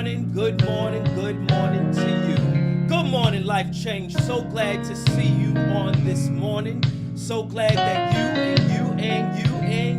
morning, good morning, good morning to you. Good morning, Life Change. So glad to see you on this morning. So glad that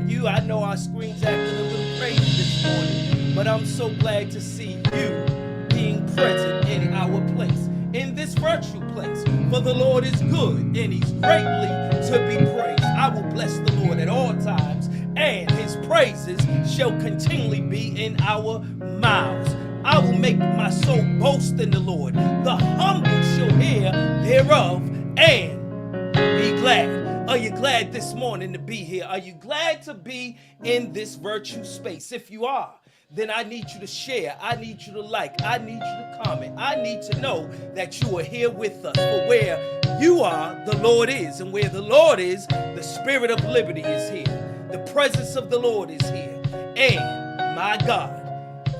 you, I know our screen's acting a little crazy this morning, but I'm so glad to see you being present in our place, in this virtual place. For the Lord is good and he's greatly to be praised. I will bless the Lord at all times, and his praises shall continually be in our mouths. I will make my soul boast in the Lord. The humble shall hear thereof and be glad. Are you glad this morning to be here? Are you glad to be in this virtual space? If you are, then I need you to share. I need you to like. I need you to comment. I need to know that you are here with us. For where you are, the Lord is. And where the Lord is, the spirit of liberty is here. The presence of the Lord is here. And my God,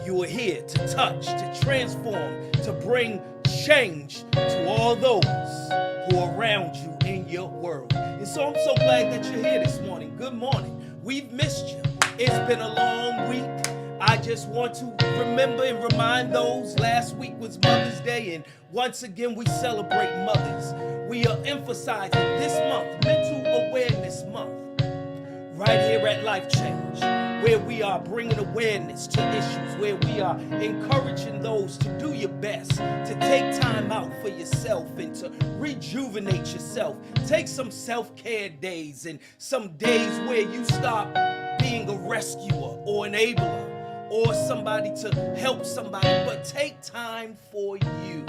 you are here to touch, to transform, to bring change to all those who are around you in your world. And so I'm so glad that you're here this morning. Good morning. We've missed you. It's been a long week. I just want to remember and remind those, last week was Mother's Day, and once again we celebrate mothers. We are emphasizing this month, Mental Awareness Month, right here at Life Change, where we are bringing awareness to issues, where we are encouraging those to do your best, to take time out for yourself and to rejuvenate yourself. Take some self-care days and some days where you stop being a rescuer or enabler or somebody to help somebody, but take time for you.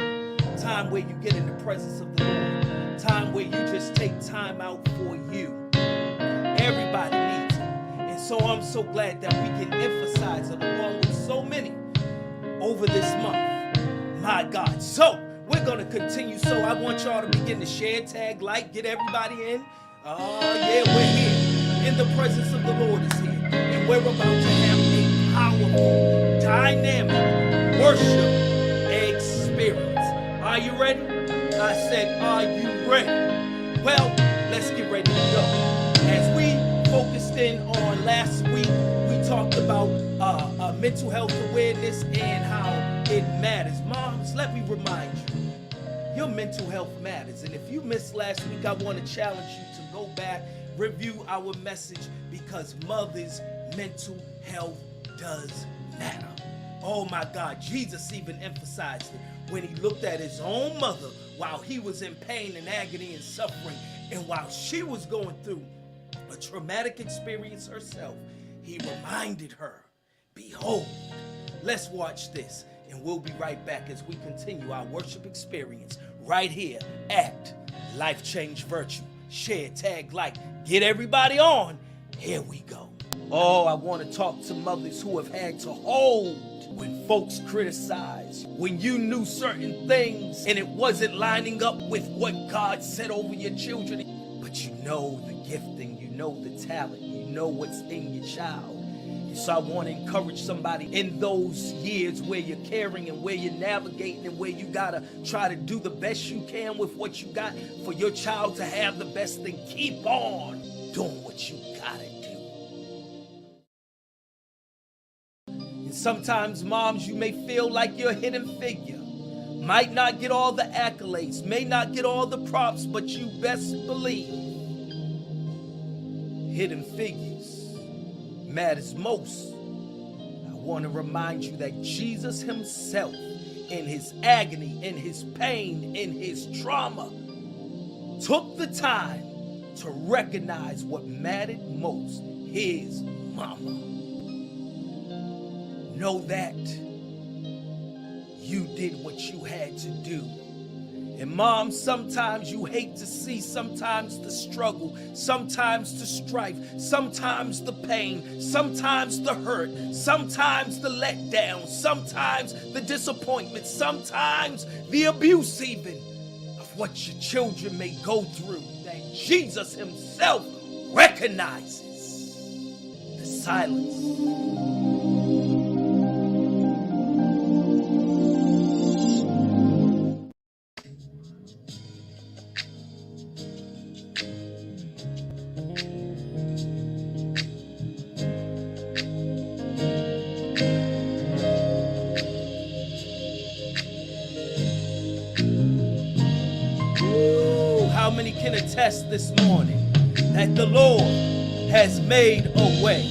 Time where you get in the presence of the Lord. Time where you just take time out for you. Everybody needs it. And so I'm so glad that we can emphasize it along with so many over this month. My God. So we're going to continue. So I want y'all to begin to share, tag, like, get everybody in. Oh, yeah, we're here. In the presence of the Lord is here. And we're about to have a powerful, dynamic worship experience. Are you ready? I said, are you ready? Well, let's get ready to go. As we focused in on last week, we talked about mental health awareness and how it matters. Moms, let me remind you, your mental health matters. And if you missed last week, I want to challenge you to go back, review our message, because mothers' mental health does matter. Oh my God, Jesus even emphasized it when he looked at his own mother while he was in pain and agony and suffering, and while she was going through a traumatic experience herself. He reminded her, behold. Let's watch this, and we'll be right back as we continue our worship experience right here at Life Change Virtual. Share, tag, like, get everybody on. Here we go. Oh, I want to talk to mothers who have had to hold when folks criticize, when you knew certain things and it wasn't lining up with what God said over your children, but you know the gifting, you know the talent, you know what's in your child. And so I want to encourage somebody in those years where you're caring and where you're navigating and where you gotta try to do the best you can with what you got for your child to have the best thing. Keep on doing what you gotta do. And sometimes, moms, you may feel like you're a hidden figure. Might not get all the accolades, may not get all the props, but you best believe hidden figures matters most. I want to remind you that Jesus himself, in his agony, in his pain, in his trauma, took the time to recognize what mattered most, his mama. Know that you did what you had to do. And mom, sometimes you hate to see, sometimes the struggle, sometimes the strife, sometimes the pain, sometimes the hurt, sometimes the letdown, sometimes the disappointment, sometimes the abuse even of what your children may go through, that Jesus himself recognizes the silence. attest this morning that the Lord has made a way.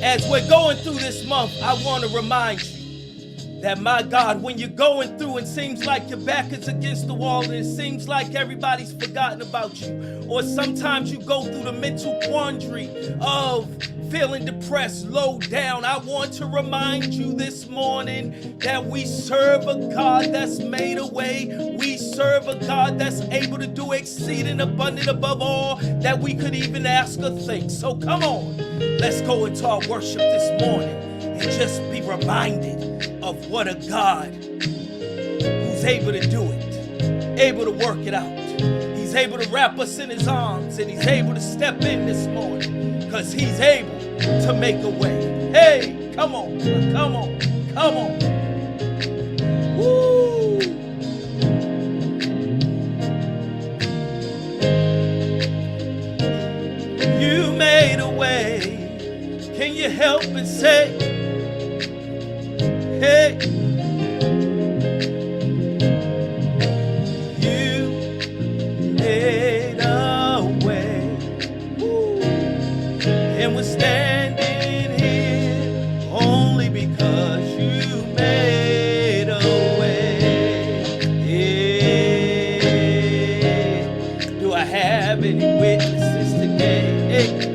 As we're going through this month, I want to remind you that, my God, when you're going through and seems like your back is against the wall and it seems like everybody's forgotten about you, or sometimes you go through the mental quandary of feeling depressed, low down, I want to remind you this morning that we serve a God that's made a way. We serve a God that's able to do exceeding abundant above all that we could even ask or think. So come on, let's go into our worship this morning and just be reminded of what a God who's able to do it, able to work it out. He's able to wrap us in his arms, and he's able to step in this morning because he's able to make a way. Hey, come on, come on, come on. Woo! You made a way. Can you help and say, hey, you made a way. Woo. And we're standing here only because you made a way. Yeah. Do I have any witnesses today? Hey.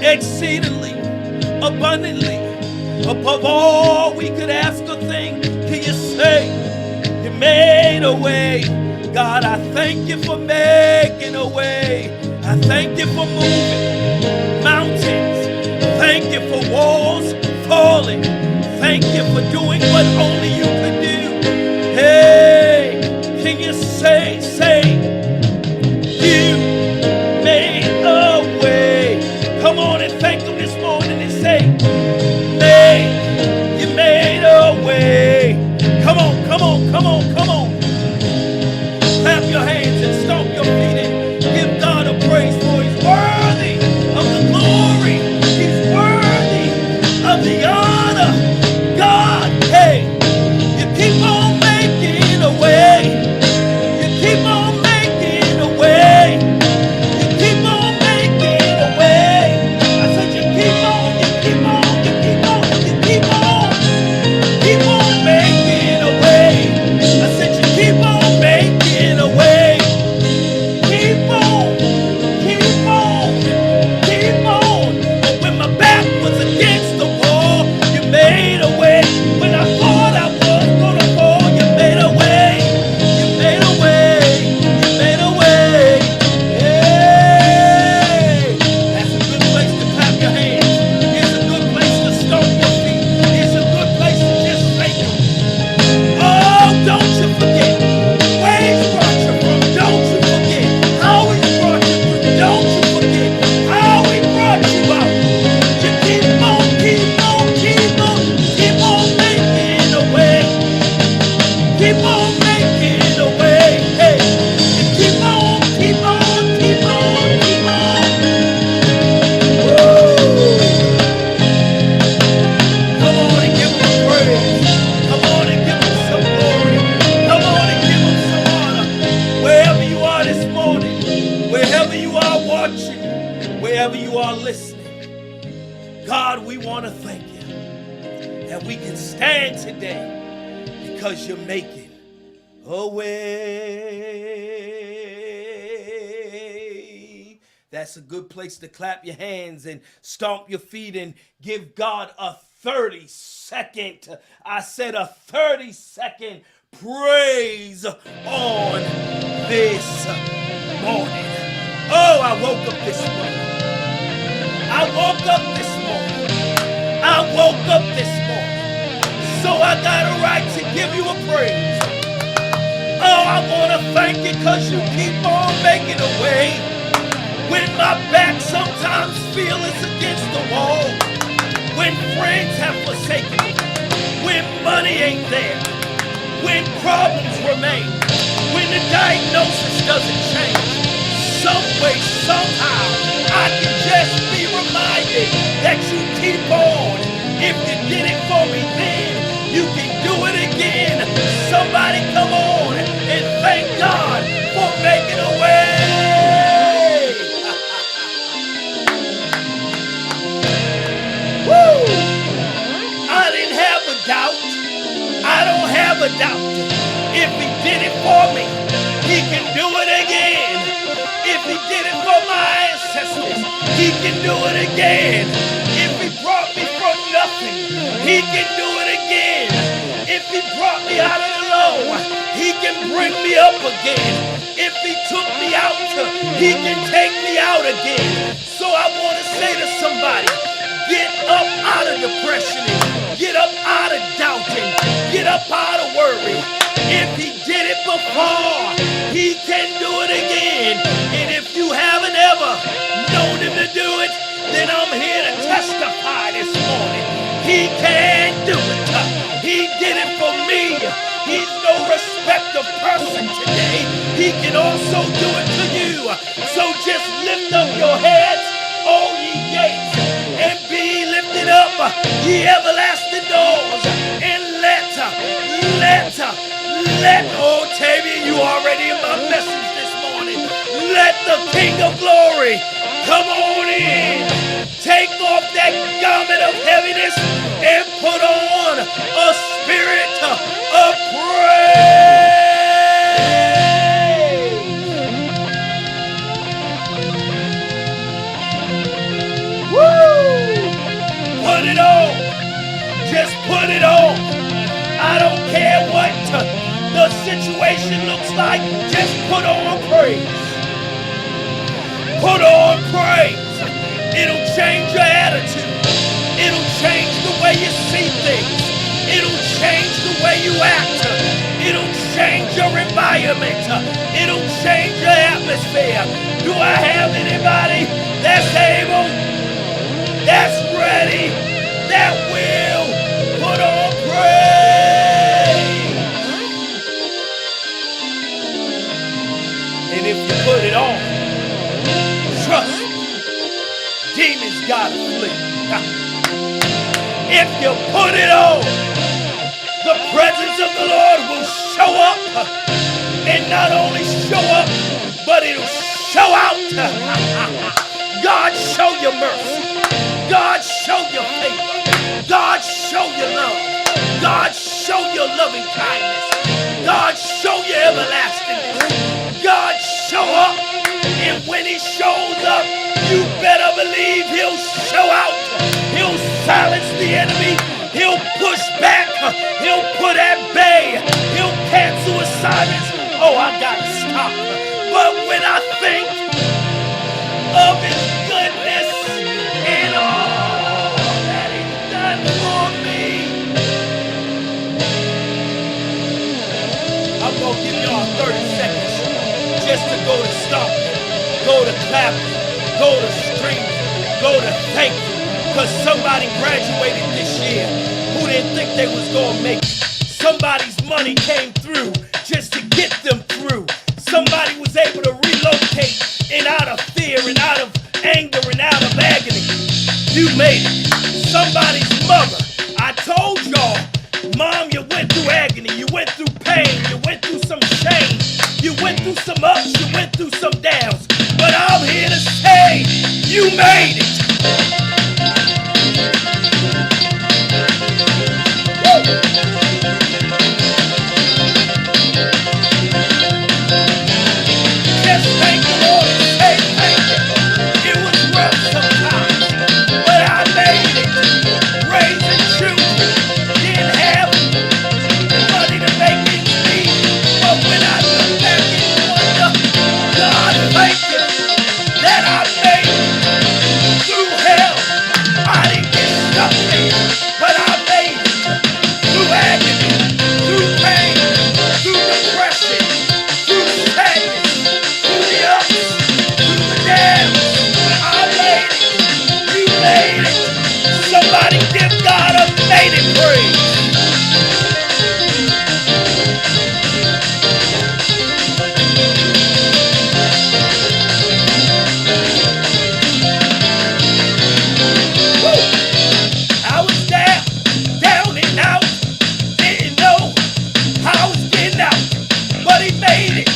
Exceedingly, abundantly, above all we could ask or think. Can you say, you made a way? God, I thank you for making a way. I thank you for moving mountains. Thank you for walls falling. Thank you for doing what only you could do. Hey, can you say, you made a way? Come on and thank him this morning and say, you made a way. Come on, come on, come on, come on. Clap your hands and stomp your feet and give God a praise, for he's worthy of the glory. He's worthy of the honor. God, hey, you keep on making a way. You keep want to thank you that we can stand today because you're making a way. That's a good place to clap your hands and stomp your feet and give God a 30-second, I said a 30-second praise on this morning. Oh, I woke up this morning. I woke up this morning. I woke up this morning. So I got a right to give you a praise. Oh, I want to thank you because you keep on making a way. When my back sometimes feels it's against the wall. When friends have forsaken me. When money ain't there. When problems remain. When the diagnosis doesn't change. Some way, somehow, I can just be reminded that you keep on. If you did it for me then, you can do it again. Somebody come on and thank God for making a way. Woo! I didn't have a doubt. I don't have a doubt. If he did it for me, he can do it again. If he did it for my ancestors, he can do it again. If he brought me from nothing, he can do it again. If he brought me out of the low, he can bring me up again. If he took me out, he can take me out again. So I want to say to somebody, get up out of depression, get up out of doubting, get up out of worry. If he did it before, he can do it again. And if you haven't ever known him to do it, then I'm here to testify this morning. He can do it. He did it for me. He's no respect of person today. He can also do it to you. So just lift up your heads, all ye gates, and be lifted up, ye everlasting doors, and oh, Tavia, you already in my message this morning. Let the King of Glory come on in. Take off that garment of heaviness and put on a spirit of praise. Woo! Put it on. Just put it on. I don't care what the situation looks like. Just put on praise. Put on praise. It'll change your attitude. It'll change the way you see things. It'll change the way you act. It'll change your environment. It'll change your atmosphere. Do I have anybody that's able, that's ready, that will put on praise? And if you put it on, trust me, demons gotta flee. If you put it on, the presence of the Lord will show up. And not only show up, but it'll show out. God, show your mercy. God, show your favor. God, show your love. God, show your loving kindness. God, show your everlastingness. God, show up. And when he shows up, you better believe he'll show out. He'll silence the enemy. He'll push back. He'll put at bay. He'll cancel assignments. Oh, I gotta stop. But when I think of his goodness and all that he's done for me, I'm gonna give y'all 30 seconds just to go to stomping, go to clapping, go to screaming, go to thanking. Because somebody graduated this year who didn't think they was gonna make it. Somebody's money came through just to get them through. Somebody was able to relocate and out of fear and out of anger and out of agony. You made it. Somebody's mother. I told y'all, Mom, you went through agony. You went through pain. You went through some shame. You went through some ups. You went through some downs. But I'm here to say, you made it. praise. I was down and out, didn't know how I was getting out, but he made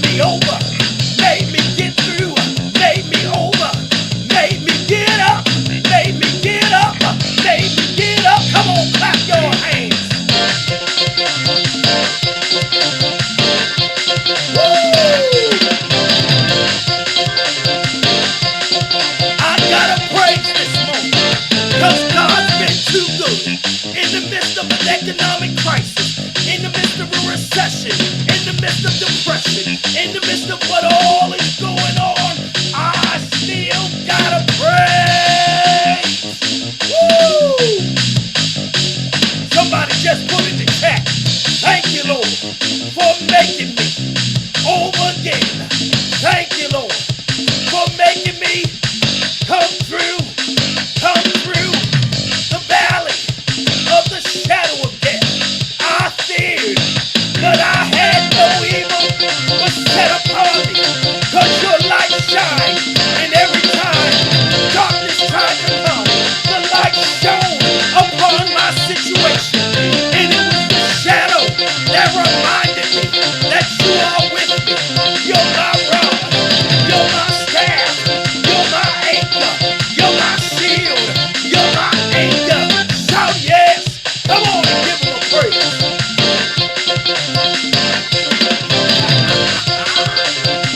me over, made me get through, made me over, made me get up, made me get up, made me get up. Come on, clap your hands. I gotta praise this moment, cause God's been too good. In the midst of an economic crisis, in the midst of a recession, in the midst of depression, in the midst of what all is going on, I still gotta praise. Woo! Somebody just put in the chat, thank you, Lord, for making me over again. Thank you, Lord, for making me come through the valley of the shadow of death. I feared, but I had no evil was set upon me, cause your light shines, and every time darkness tried to come, the light shone upon my situation, and it was the shadow that reminded me that you are with me. You're my rod, you're my staff, you're my anchor, you're my shield, you're my anchor. Shout yes, come on and give him a praise.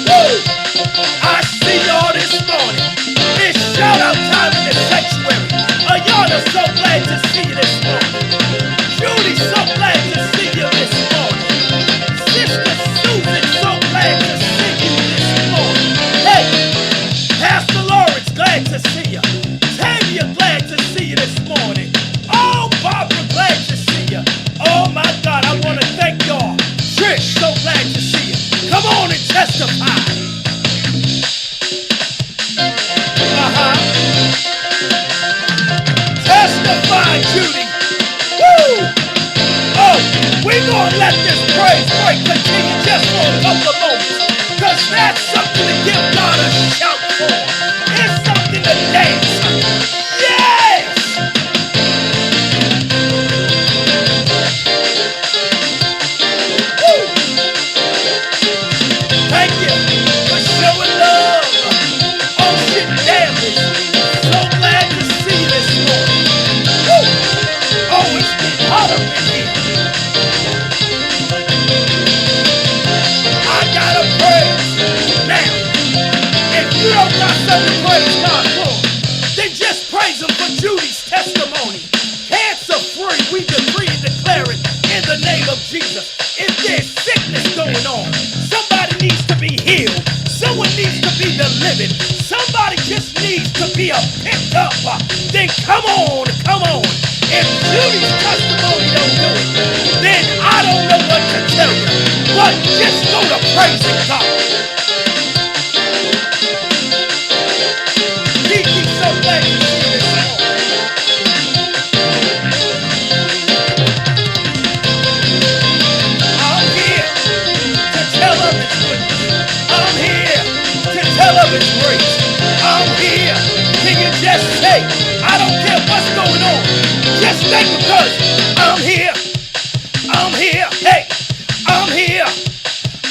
Woo! I see y'all this morning. It's shout out time in the sanctuary. Ayana, so glad to see you this morning. Judy, so glad to see you this morning. Sister Susan, so glad to see you this morning. Hey, Pastor Lawrence, glad to see you. Tavia, glad to see you this morning. Oh, Barbara, glad to see you. Oh my God, I want to thank y'all. Trish, so glad to see you. Come on and testify. Testify, Judy. Woo! Oh, we're going to let this praise break continue just for a couple of moments, because that's something to give God a shout for. It's something to dance. Yes! Woo! Thank you for showing love. Ocean Davis, so glad to see you this morning. Woo! Oh, it's getting hot up in here. I gotta praise now. If you don't got something to praise God for, then just praise him for Judy's testimony. Cancer free, we decree and declare it in the name of Jesus. If there's sickness going on, somebody needs to be healed. Someone needs to be delivered. Somebody just needs to be picked up. Then come on. If Judy's testimony don't do it, then I don't know what to tell you. But just go to praising God. Kiki, so glad to see you this morning. I'm here to tell of his goodness. I'm here to tell of his grace. I'm here. Can you just say, I don't care what's going on. Just think, because I'm here. I'm here. Hey, I'm here.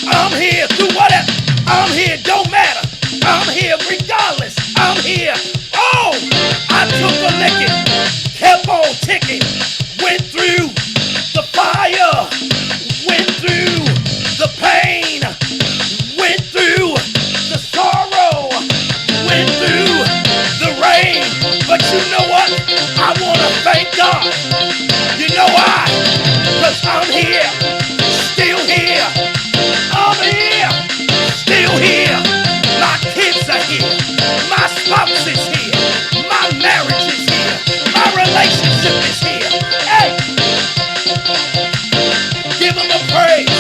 I'm here through whatever. I'm here, don't matter. I'm here regardless. I'm here. Oh, I took a licking, kept on ticking, went through the fire, went through the pain, went through the sorrow, went through the rain. But you know what? I want to thank God. You know why? Because I'm here, still here. I'm here, still here. My kids are here. My spouse is here. My marriage is here. My relationship is here. Hey, give them a praise.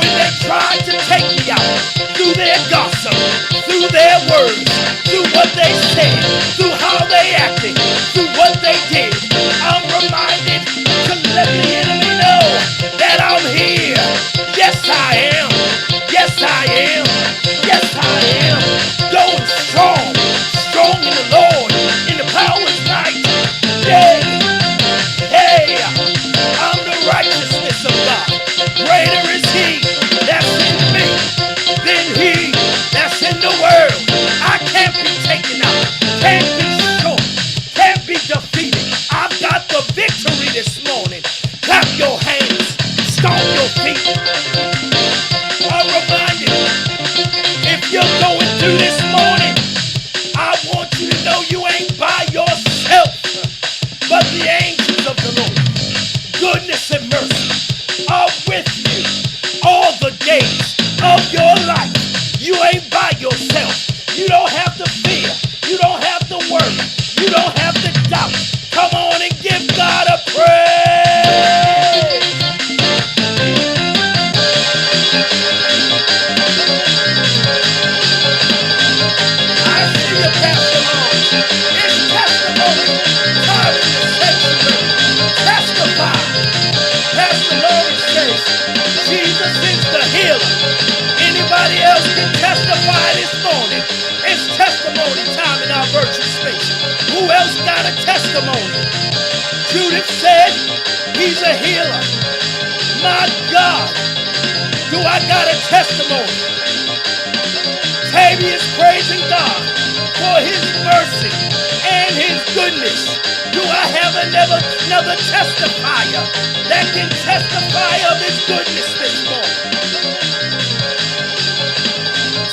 When they tried to take me out, through their gossip, through their words, through what they said, through how they acted, through what they did, time in the sanctuary. Testify. Pastor Lawrence says, Jesus is the healer. Anybody else can testify this morning? It's testimony time in our virtual space. Who else got a testimony? Judith said, he's a healer. My God, do I got a testimony? Tammy is praising God for his mercy and his goodness. Do I have another testifier that can testify of his goodness this morning?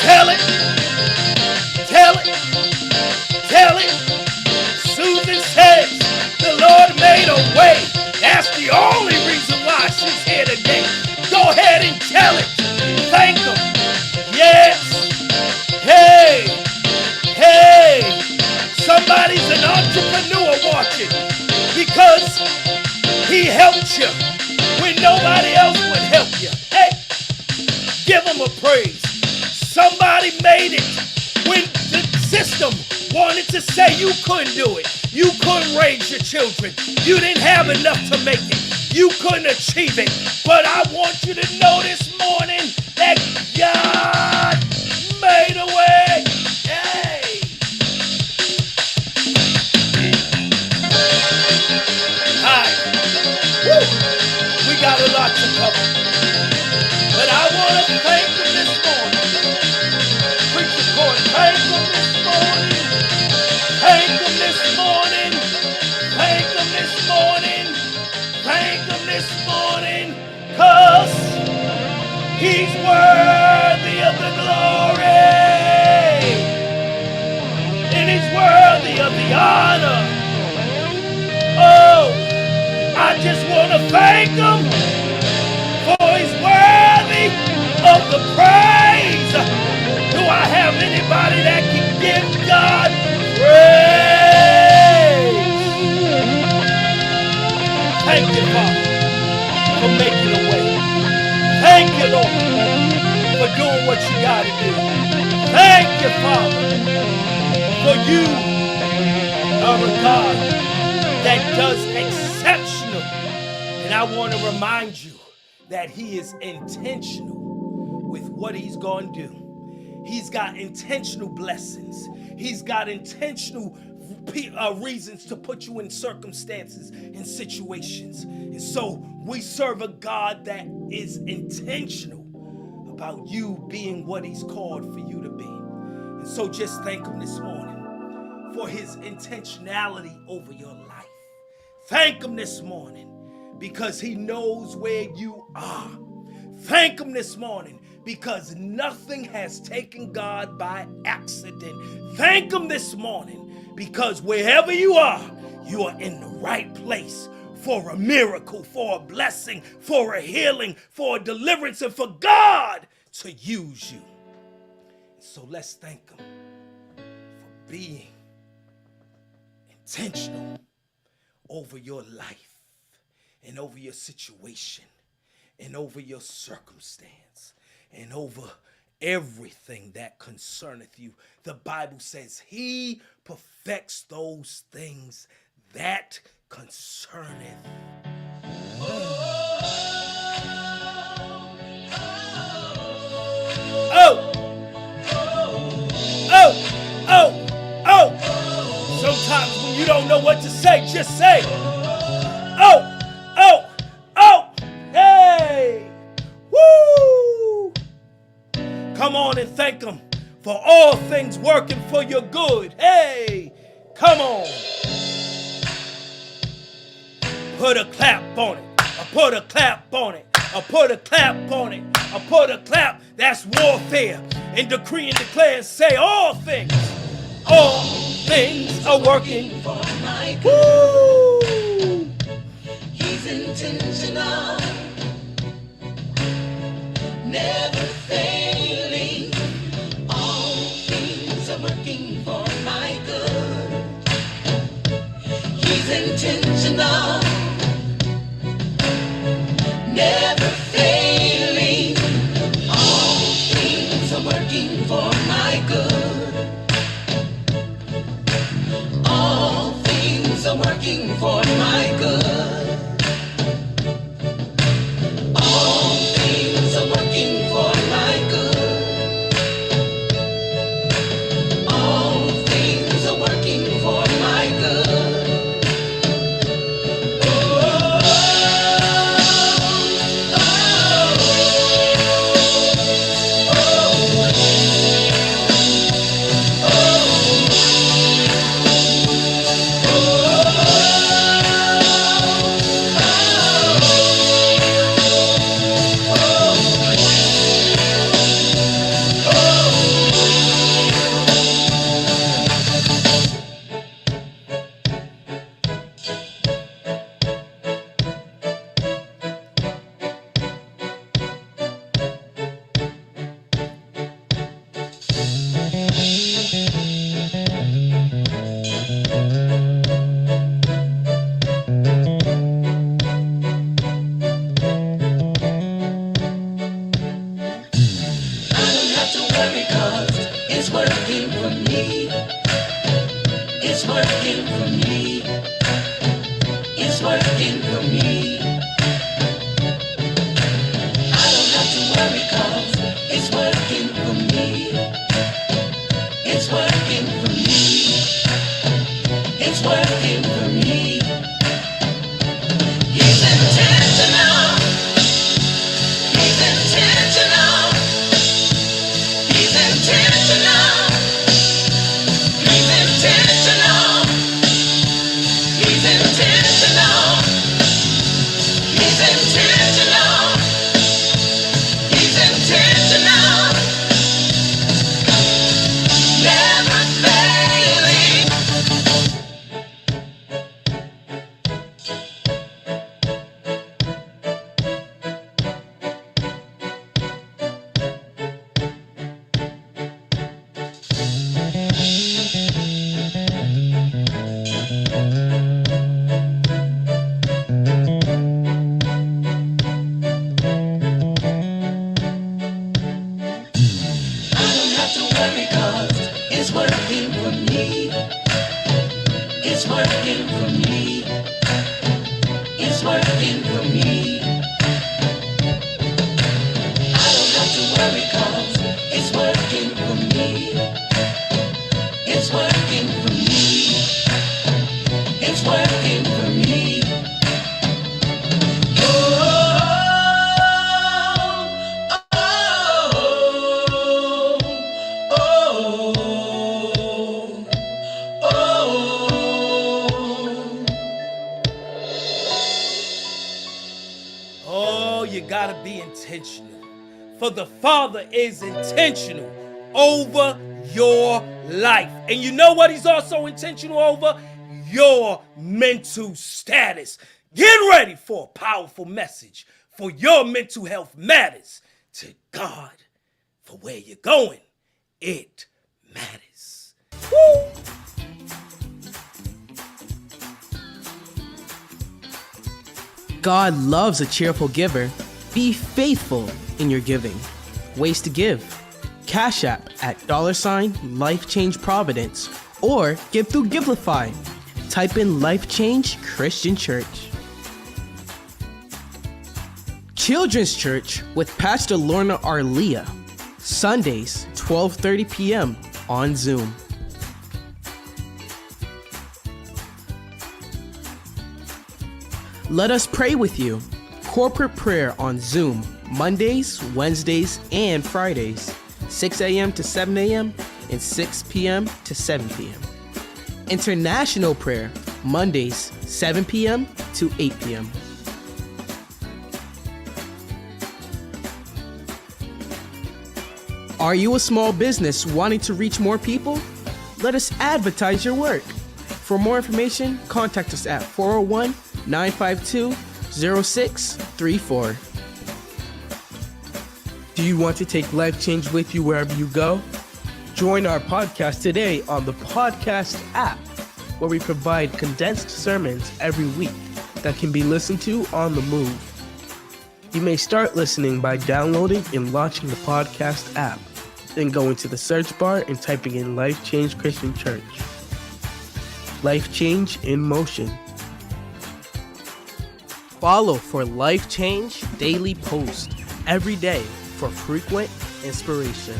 Tell it. Tell it. Tell it. Susan says the Lord made a way. That's the only reason why she's here today. Go ahead and tell it. Thank him. Yes. Hey. Hey. Somebody's an entrepreneur watching because he helped you when nobody else would help you. Hey. Give him a praise. Somebody made it when the system wanted to say you couldn't do it. You couldn't raise your children. You didn't have enough to make it. You couldn't achieve it. But I want you to know this morning that God made a way. Hey! Hi. Woo! We got a lot to cover. But I want to thank him this morning. Preacher Court, thank him this morning. Thank him this morning. Thank him this morning. Thank him this morning. 'Cause he's worthy of the glory. And he's worthy of the honor. Oh, I just want to thank him for he's worthy of the praise. Do I have anybody that can give God praise? Thank you, Father, for making a way. Thank you, Lord, for doing what you got to do. Thank you, Father, for you are a God that does exceptional. And I want to remind you that he is intentional with what he's going to do. He's got intentional blessings. He's got intentional reasons to put you in circumstances and situations. And so we serve a God that is intentional about you being what he's called for you to be. And so just thank him this morning for his intentionality over your life. Thank him this morning because he knows where you are. Thank him this morning because nothing has taken God by accident. Thank him this morning because wherever you are in the right place for a miracle, for a blessing, for a healing, for a deliverance, and for God to use you. So let's thank him for being intentional over your life and over your situation and over your circumstance and over everything that concerneth you. The Bible says he perfects those things that concerneth. Sometimes when you don't know what to say, just say, hey, woo. Come on and thank him for all things working for your good. Hey, come on. Put a clap on it. I put a clap on it. I put a clap on it. I put a clap. That's warfare. And decree and declare and say all things are working for my good. Woo. He's intentional, never failing. All things are working for my good. He's intentional, never failing. All things are working for my good. All things are working working for my good. All things are working for my good. All things are working for my good. It's working for me. It's working for me. It's working for me. I don't have to worry 'cause it's working for me. It's working for me. It's working for me. He's intentional. He's intentional. He's intentional. He's intentional. He's intentional. He's intentional. He's intentional. Never failing. It's working for me. It's working for me. It's working for me. I don't have to worry 'cause it's working for me. It's working for me. It's working for me. Oh, you gotta be intentional. For the Father is intentional over your life. And you know what he's also intentional over? Your mental status. Get ready for a powerful message. For your mental health matters to God. For where you're going, it matters. Woo! God loves a cheerful giver. Be faithful in your giving. Ways to give. Cash App at $Life Change Providence or give through Givelify. Type in Life Change Christian Church. Children's Church with Pastor Lorna Arlia. Sundays, 12:30 p.m. on Zoom. Let us pray with you. Corporate prayer on Zoom, Mondays, Wednesdays, and Fridays, 6 a.m. to 7 a.m. and 6 p.m. to 7 p.m. International prayer, Mondays, 7 p.m. to 8 p.m. Are you a small business wanting to reach more people? Let us advertise your work. For more information, contact us at 401-952-0634. Do you want to take life change with you wherever you go? Join our podcast today on the podcast app, where we provide condensed sermons every week that can be listened to on the move. You may start listening by downloading and launching the podcast app, then going to the search bar and typing in Life Change Christian Church. Life Change in Motion. Follow for Life Change daily post every day for frequent inspiration.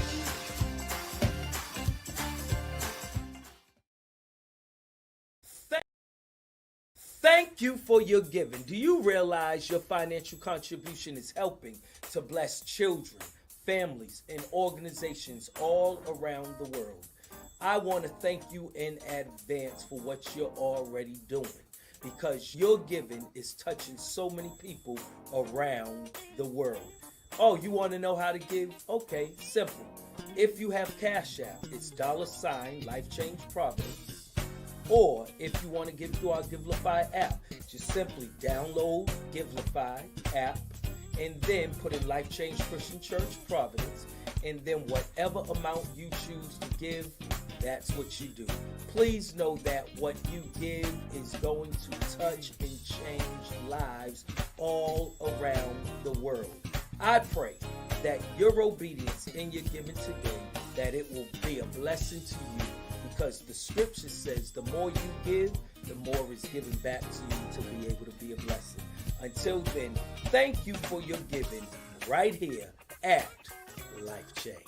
Thank you for your giving. Do you realize your financial contribution is helping to bless children, families, and organizations all around the world? I want to thank you in advance for what you're already doing, because your giving is touching so many people around the world. Oh, you want to know how to give? Okay, simple. If you have Cash App, it's $ Life Change Providence. Or if you want to give through our Givelify app, just simply download Givelify app and then put in Life Change Christian Church Providence, and then whatever amount you choose to give, that's what you do. Please know that what you give is going to touch and change lives all around the world. I pray that your obedience in your giving today, that it will be a blessing to you, because the scripture says the more you give, the more is given back to you to be able to be a blessing. Until then, thank you for your giving right here at Life Change.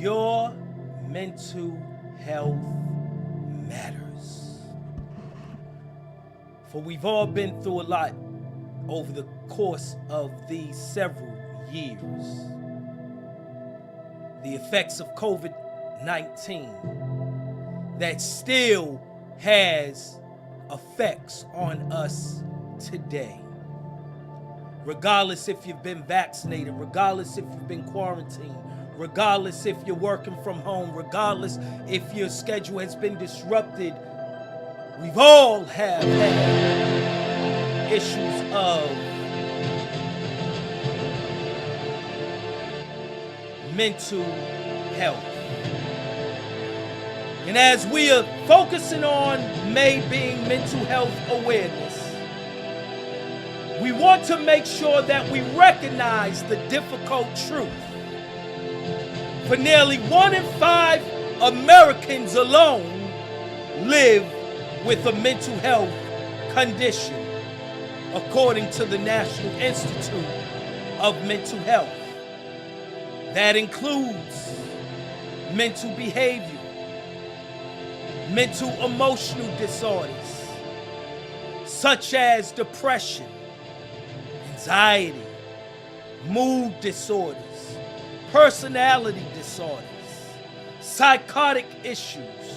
Your mental health matters. For we've all been through a lot over the course of these several years. The effects of COVID-19 that still has effects on us today. Regardless if you've been vaccinated, regardless if you've been quarantined, regardless if you're working from home, regardless if your schedule has been disrupted, we've all have had issues of mental health. And as we are focusing on May being Mental Health Awareness, we want to make sure that we recognize the difficult truth. For nearly 1 in 5 Americans alone live with a mental health condition, according to the National Institute of Mental Health. That includes mental behavior, mental emotional disorders, such as depression, anxiety, mood disorders, personality disorders, psychotic issues,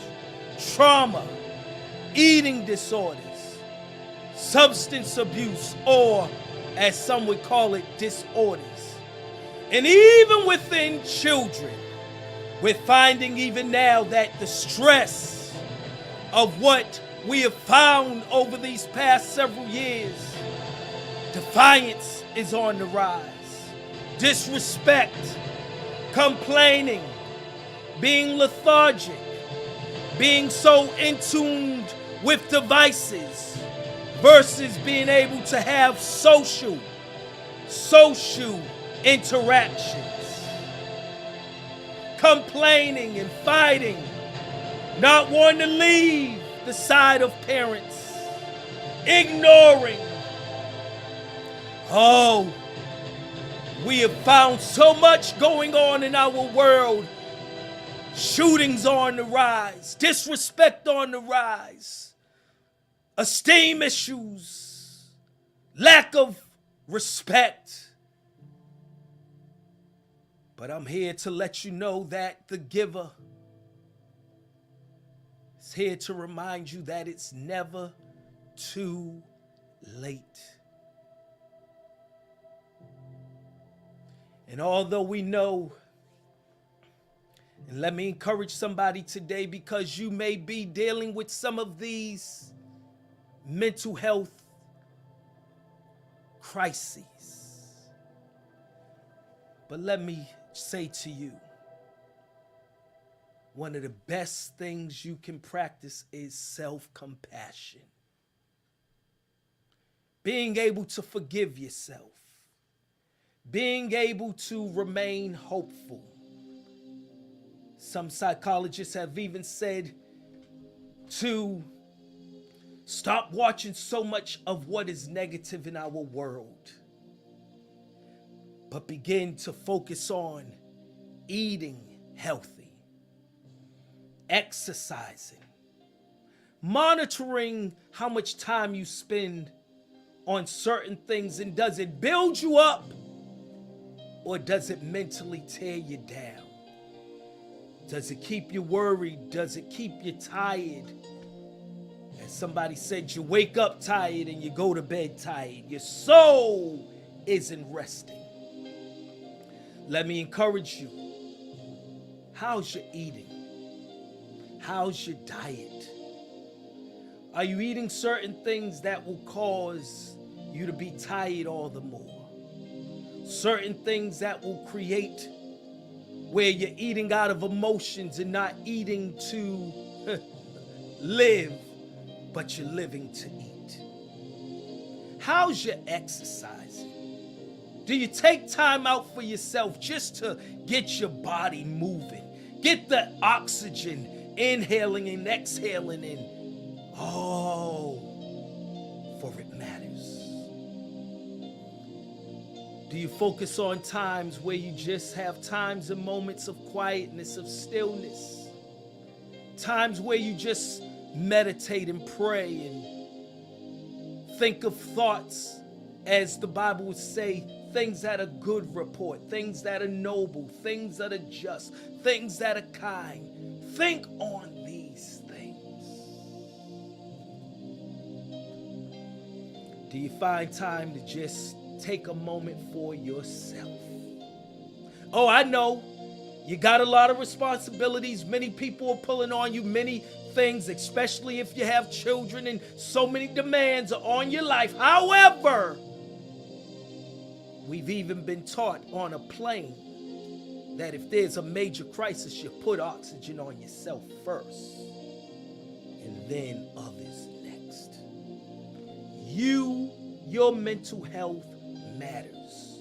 trauma, eating disorders, substance abuse, or as some would call it, disorders. And even within children, we're finding even now that the stress of what we have found over these past several years, defiance is on the rise, disrespect, complaining, being lethargic, being so in tune with devices versus being able to have social interactions, complaining and fighting, not wanting to leave the side of parents, ignoring. Oh, we have found so much going on in our world. Shootings are on the rise, disrespect on the rise, esteem issues, lack of respect. But I'm here to let you know that the giver is here to remind you that it's never too late. And although we know, and let me encourage somebody today, because you may be dealing with some of these mental health crises. But let me say to you, one of the best things you can practice is self-compassion. Being able to forgive yourself. Being able to remain hopeful. Some psychologists have even said to stop watching so much of what is negative in our world, but begin to focus on eating healthy, exercising, monitoring how much time you spend on certain things, and does it build you up or does it mentally tear you down? Does it keep you worried? Does it keep you tired? As somebody said, you wake up tired and you go to bed tired. Your soul isn't resting. Let me encourage you. How's your eating? How's your diet? Are you eating certain things that will cause you to be tired all the more? Certain things that will create where you're eating out of emotions and not eating to live, but you're living to eat. How's your exercising? Do you take time out for yourself just to get your body moving? Get the oxygen inhaling and exhaling in. Oh, for it matters. Do you focus on times where you just have times and moments of quietness, of stillness? Times where you just meditate and pray and think of thoughts, as the Bible would say, things that are good report, things that are noble, things that are just, things that are kind. Think on these things. Do you find time to just take a moment for yourself? Oh, I know you got a lot of responsibilities. Many people are pulling on you, many things, especially if you have children, and so many demands are on your life. However, we've even been taught on a plane that if there's a major crisis, you put oxygen on yourself first and then others next. Your mental health matters,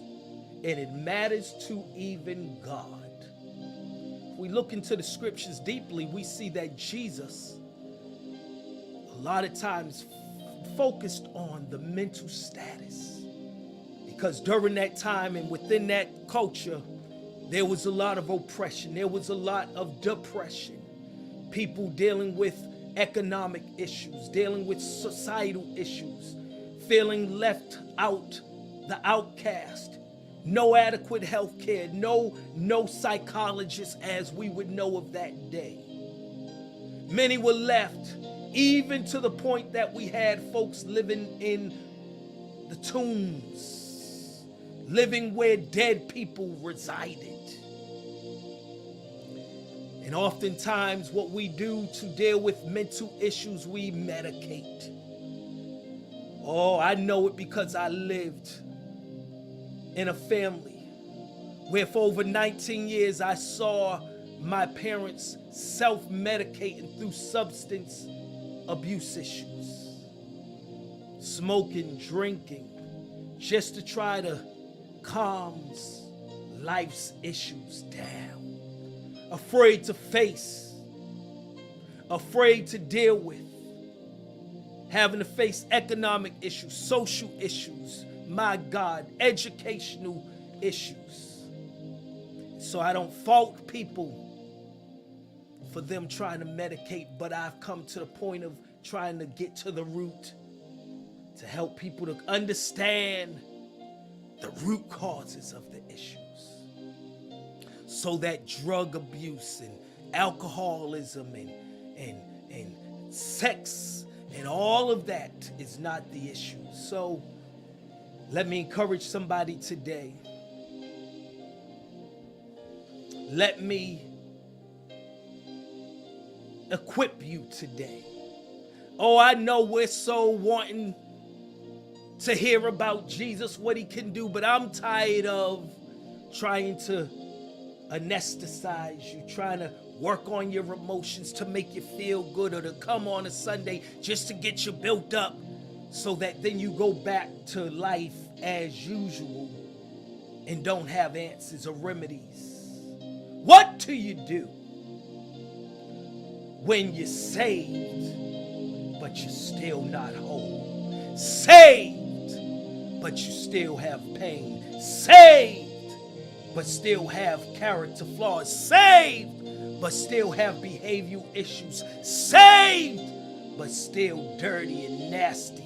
and it matters to even God. If we look into the scriptures deeply, we see that Jesus a lot of times focused on the mental status, because during that time and within that culture, there was a lot of oppression. There was a lot of depression. People dealing with economic issues, dealing with societal issues, feeling left out, the outcast. No adequate health care, no psychologists as we would know of that day. Many were left, even to the point that we had folks living in the tombs, living where dead people resided. And oftentimes what we do to deal with mental issues, we medicate. Oh, I know it because I lived in a family where for over 19 years I saw my parents self-medicating through substance abuse issues, smoking, drinking, just to try to calm life's issues down, afraid to face, afraid to deal with, having to face economic issues, social issues, my God, educational issues. So I don't fault people for them trying to medicate, but I've come to the point of trying to get to the root, to help people to understand the root causes of the issues, so that drug abuse and alcoholism and sex and all of that is not the issue. So let me encourage somebody today. Let me equip you today. Oh, I know we're so wanting to hear about Jesus, what he can do, but I'm tired of trying to anesthetize you, trying to work on your emotions to make you feel good, or to come on a Sunday just to get you built up so that then you go back to life as usual and don't have answers or remedies. What do you do when you're saved, but you're still not whole? Saved, but you still have pain. Saved, but still have character flaws. Saved, but still have behavioral issues. Saved, but still dirty and nasty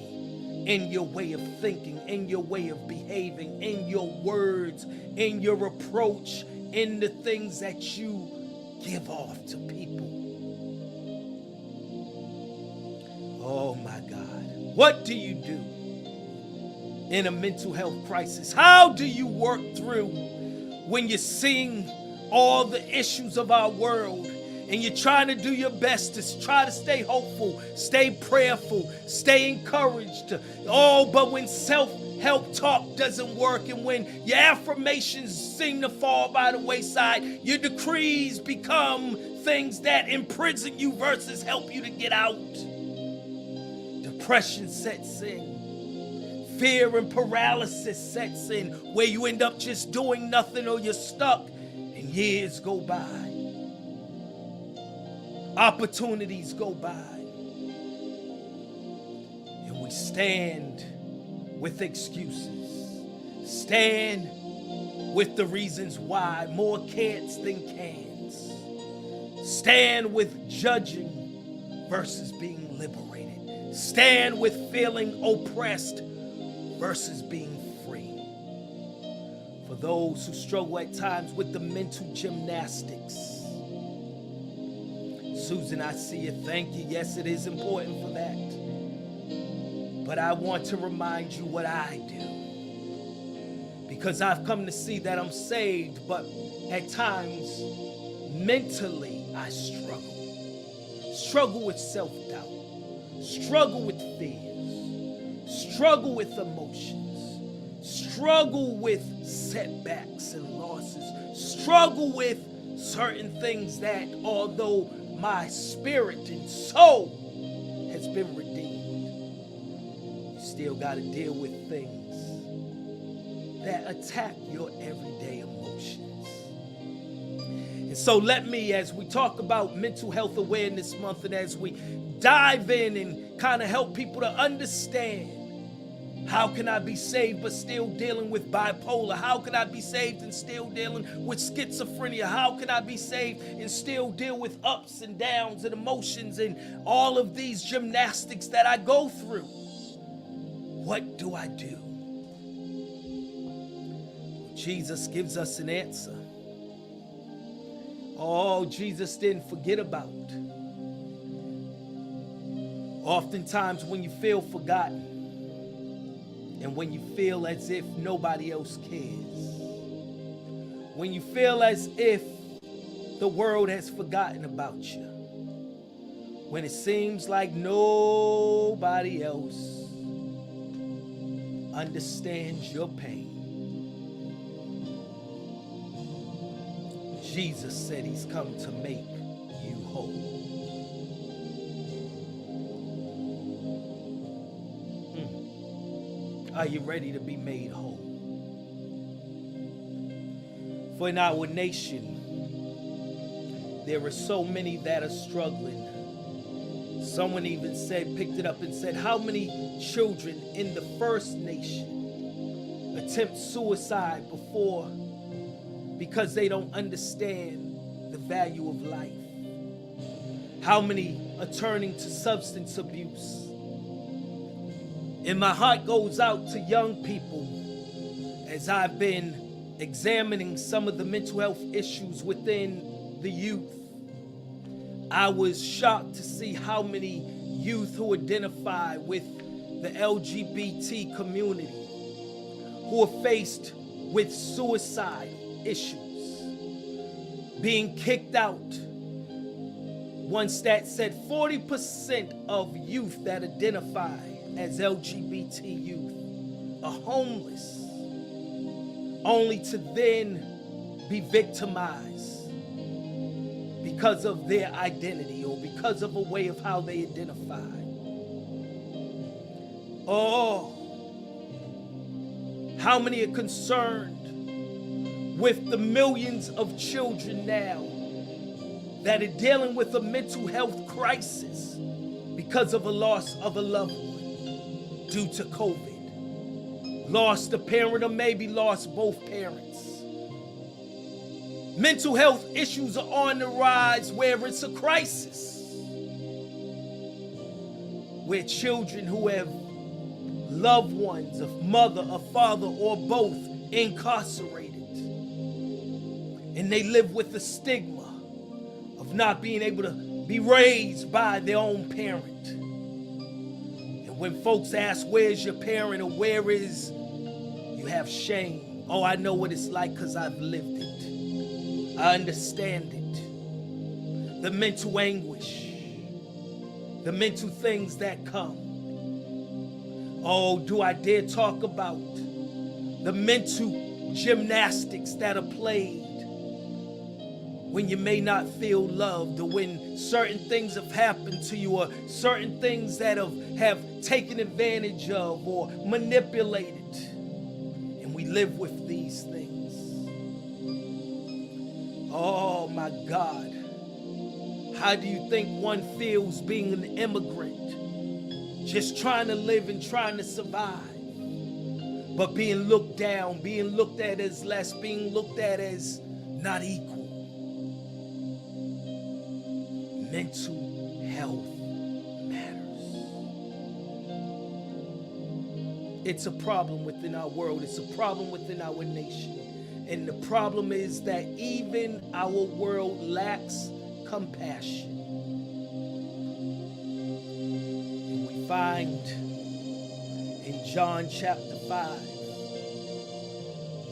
in your way of thinking, in your way of behaving, in your words, in your approach, in the things that you give off to people. Oh my God. What do you do in a mental health crisis? How do you work through when you're seeing all the issues of our world and you're trying to do your best to try to stay hopeful, stay prayerful, stay encouraged? Oh, but when self-help talk doesn't work, and when your affirmations seem to fall by the wayside, your decrees become things that imprison you versus help you to get out. Depression sets in. Fear and paralysis sets in, where you end up just doing nothing, or you're stuck and years go by. Opportunities go by. And we stand with excuses. Stand with the reasons why. More can'ts than cans. Stand with judging versus being liberated. Stand with feeling oppressed versus being free. For those who struggle at times with the mental gymnastics, Susan, I see you. Thank you. Yes, it is important for that. but I want to remind you what I do. Because I've come to see that I'm saved, but at times, mentally, I struggle. Struggle with self-doubt. Struggle with fears. Struggle with emotions. Struggle with setbacks and losses. Struggle with certain things that, although my spirit and soul has been redeemed, you still got to deal with things that attack your everyday emotions. And so let me, as we talk about Mental Health Awareness Month, and as we dive in and kind of help people to understand, how can I be saved but still dealing with bipolar? How can I be saved and still dealing with schizophrenia? How can I be saved and still deal with ups and downs and emotions and all of these gymnastics that I go through? What do I do? Jesus gives us an answer. Oh, Jesus didn't forget about. Oftentimes when you feel forgotten, and when you feel as if nobody else cares, when you feel as if the world has forgotten about you, when it seems like nobody else understands your pain, Jesus said he's come to make you whole. Are you ready to be made whole? For in our nation, there are so many that are struggling. Someone even picked it up and said, how many children in the First Nation attempt suicide because they don't understand the value of life? How many are turning to substance abuse? And my heart goes out to young people as I've been examining some of the mental health issues within the youth. I was shocked to see how many youth who identify with the LGBT community, who are faced with suicide issues, being kicked out. One stat said 40% of youth that identify as LGBT youth are homeless, only to then be victimized because of their identity or because of a way of how they identify. Oh, how many are concerned with the millions of children now that are dealing with a mental health crisis because of a loss of a loved one due to COVID? Lost a parent or maybe lost both parents. Mental health issues are on the rise where it's a crisis, where children who have loved ones, a mother, a father, or both incarcerated, and they live with the stigma of not being able to be raised by their own parent. And when folks ask, where's your parent, or where is, you have shame. Oh, I know what it's like because I've lived it. I understand it. The mental anguish, the mental things that come. Oh, do I dare talk about the mental gymnastics that are played when you may not feel loved, or when certain things have happened to you, or certain things that have taken advantage of or manipulated. And we live with these things. Oh my God. How do you think one feels being an immigrant, just trying to live and trying to survive, but being looked down, being looked at as less, being looked at as not equal? Mental health matters. It's a problem within our world. It's a problem within our nation. And the problem is that even our world lacks compassion. And we find in John chapter 5,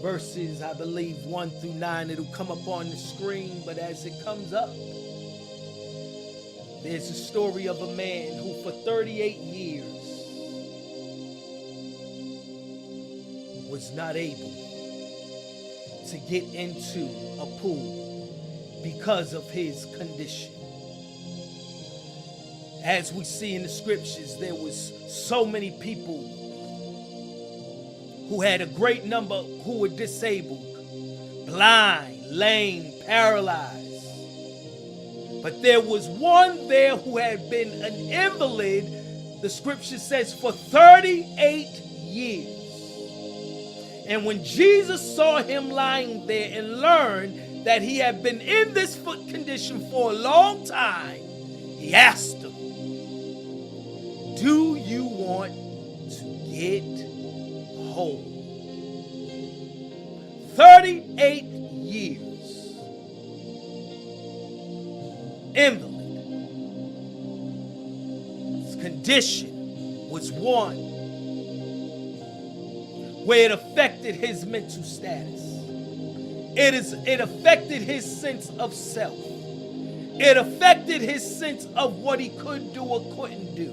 verses, I believe, 1 through 9. It'll come up on the screen, but as it comes up, there's a story of a man who for 38 years was not able to get into a pool because of his condition. As we see in the scriptures, there was so many people who had a great number who were disabled, blind, lame, paralyzed. But there was one there who had been an invalid, the scripture says, for 38 years. And when Jesus saw him lying there and learned that he had been in this foot condition for a long time, he asked him, do you want to get whole? 38 years. Invalid. His condition was one where it affected his mental status. It affected his sense of self. It affected his sense of what he could do or couldn't do.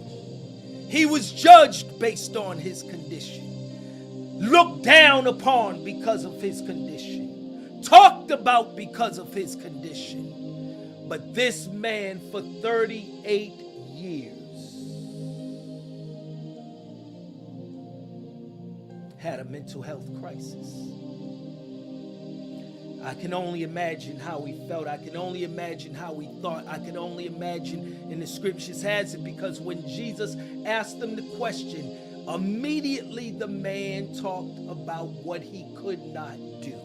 He was judged based on his condition, looked down upon because of his condition, talked about because of his condition. But this man for 38 years had a mental health crisis. I can only imagine how he felt. I can only imagine how he thought. I can only imagine, and the scriptures has it, because when Jesus asked him the question, immediately the man talked about what he could not do.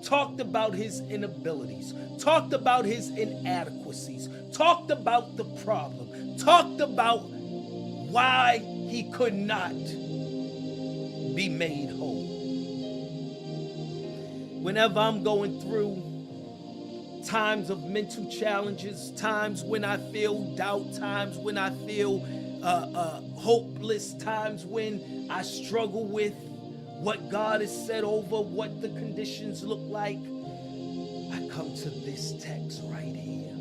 Talked about his inabilities, talked about his inadequacies, talked about the problem, talked about why he could not be made whole. Whenever I'm going through times of mental challenges, times when I feel doubt, times when I feel hopeless, times when I struggle with what God has said over what the conditions look like, I come to this text right here.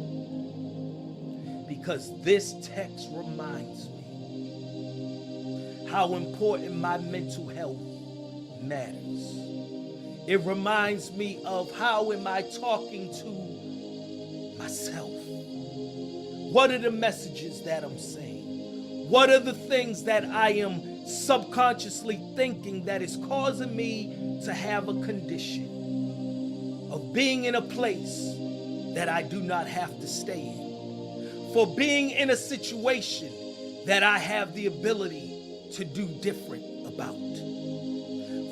Because this text reminds me how important my mental health matters. It reminds me of how am I talking to myself? What are the messages that I'm saying? What are the things that I am subconsciously thinking that is causing me to have a condition of being in a place that I do not have to stay in, for being in a situation that I have the ability to do different about?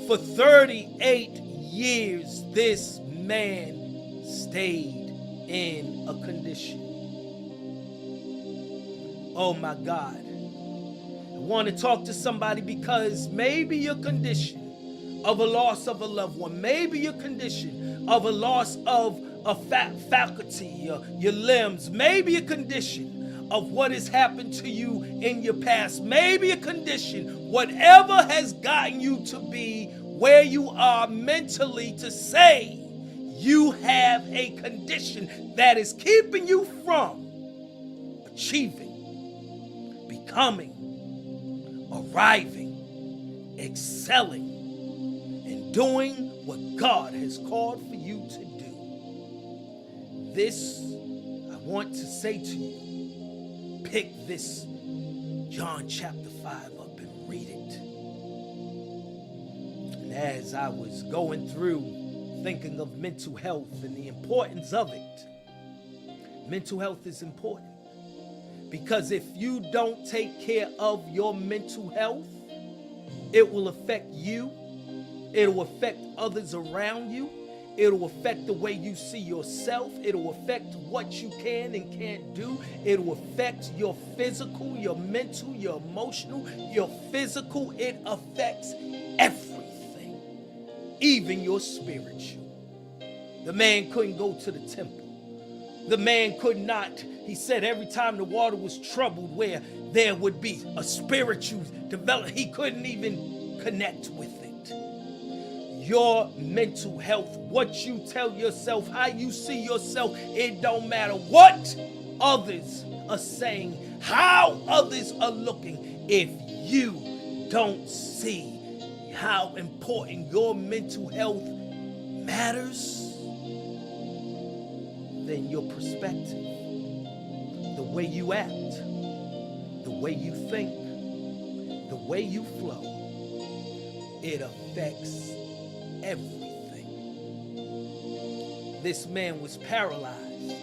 For 38 years, this man stayed in a condition. Oh my God. I want to talk to somebody because maybe your condition of a loss of a loved one, maybe your condition of a loss of a faculty, your limbs, maybe a condition of what has happened to you in your past, maybe a condition, whatever has gotten you to be where you are mentally, to say you have a condition that is keeping you from achieving, becoming, arriving, excelling, and doing what God has called for you to do. This, I want to say to you, pick this John chapter 5 up and read it. And as I was going through thinking of mental health and the importance of it, mental health is important. Because if you don't take care of your mental health, it will affect you. It will affect others around you. It will affect the way you see yourself. It will affect what you can and can't do. It will affect your physical, your mental, your emotional, your physical. It affects everything, even your spiritual. The man couldn't go to the temple The man could not. He said every time the water was troubled, where there would be a spiritual development, he couldn't even connect with it. Your mental health, what you tell yourself, how you see yourself, it don't matter what others are saying, how others are looking. If you don't see how important your mental health matters, then your perspective, the way you act, the way you think, the way you flow, it affects everything. This man was paralyzed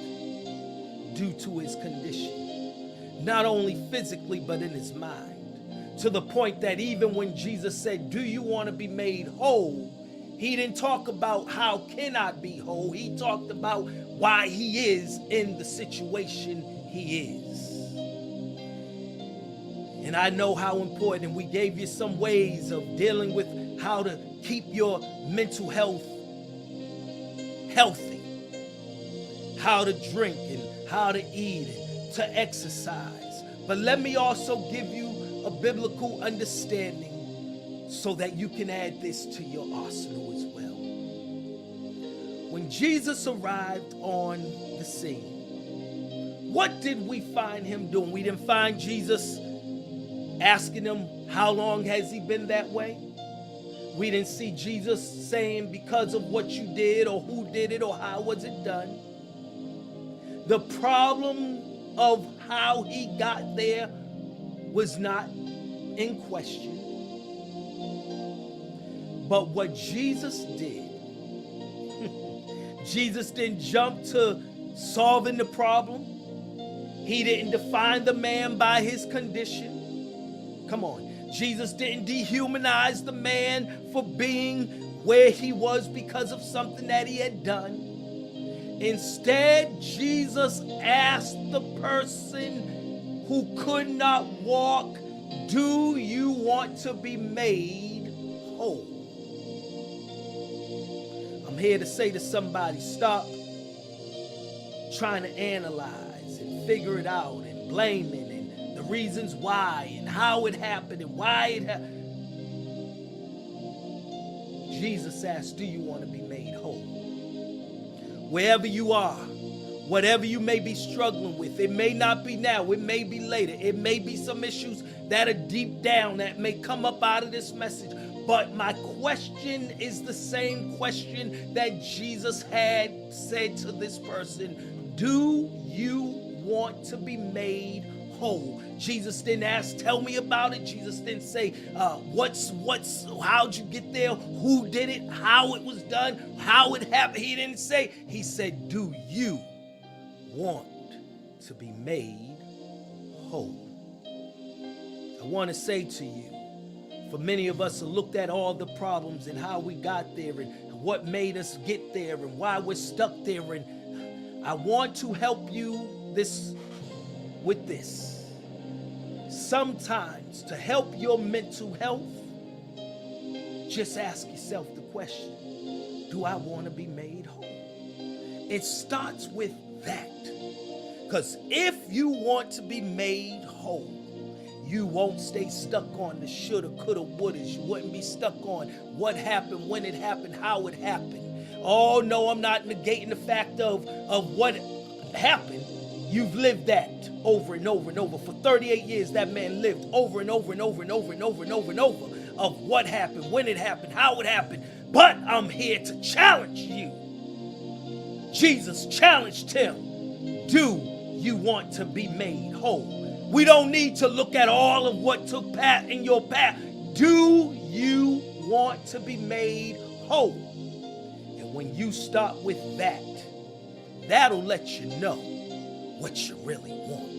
due to his condition, not only physically but in his mind, to the point that even when Jesus said, "Do you want to be made whole?" he didn't talk about how can I be whole. He talked about why he is in the situation he is. And I know how important, and we gave you some ways of dealing with how to keep your mental health healthy, how to drink and how to eat and to exercise. But let me also give you a biblical understanding so that you can add this to your arsenal as well. When Jesus arrived on the scene, what did we find him doing? We didn't find Jesus asking him, how long has he been that way? We didn't see Jesus saying because of what you did or who did it or how was it done. The problem of how he got there was not in question. But what Jesus did, Jesus didn't jump to solving the problem. He didn't define the man by his condition. Come on. Jesus didn't dehumanize the man for being where he was because of something that he had done. Instead, Jesus asked the person who could not walk, "Do you want to be made whole?" I'm here to say to somebody, stop trying to analyze and figure it out and blame it and the reasons why and how it happened and why it happened. Jesus asked, "Do you want to be made whole?" Wherever you are, whatever you may be struggling with, it may not be now, it may be later, it may be some issues that are deep down that may come up out of this message. But my question is the same question that Jesus had said to this person. Do you want to be made whole? Jesus didn't ask, "Tell me about it." Jesus didn't say, how'd you get there? Who did it? How it was done? How it happened? He didn't say. He said, "Do you want to be made whole?" I want to say to you, for many of us have looked at all the problems and how we got there and what made us get there and why we're stuck there. And I want to help you with this. Sometimes to help your mental health, just ask yourself the question, do I want to be made whole? It starts with that. Because if you want to be made whole, you won't stay stuck on the shoulda, coulda, wouldas. You wouldn't be stuck on what happened, when it happened, how it happened. Oh, no, I'm not negating the fact of what happened. You've lived that over and over and over. For 38 years, that man lived over and over and over and over and over and over and over of what happened, when it happened, how it happened. But I'm here to challenge you. Jesus challenged him. Do you want to be made whole? We don't need to look at all of what took part in your path. Do you want to be made whole? And when you start with that, that'll let you know what you really want.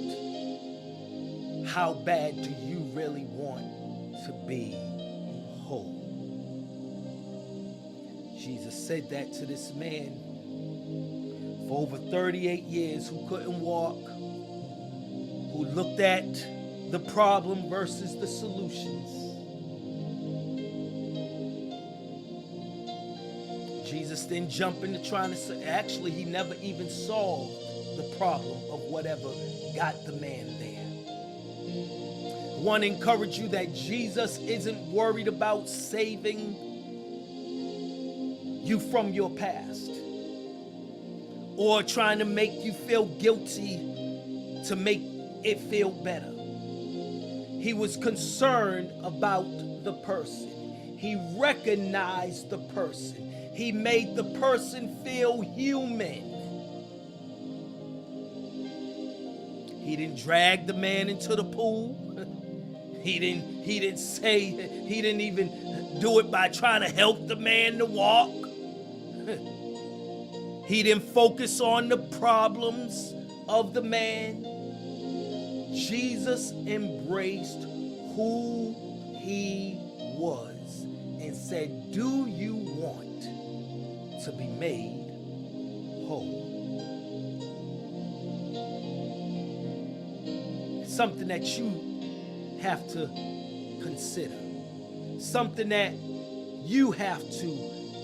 How bad do you really want to be whole? Jesus said that to this man for over 38 years who couldn't walk, who looked at the problem versus the solutions. Jesus didn't jump into trying to say, actually, he never even solved the problem of whatever got the man there. I want to encourage you that Jesus isn't worried about saving you from your past or trying to make you feel guilty to make it feel better. He was concerned about the person. He recognized the person. He made the person feel human. He didn't drag the man into the pool. He didn't even do it by trying to help the man to walk. He didn't focus on the problems of the man. Jesus embraced who he was and said, "Do you want to be made whole?" It's something that you have to consider. Something that you have to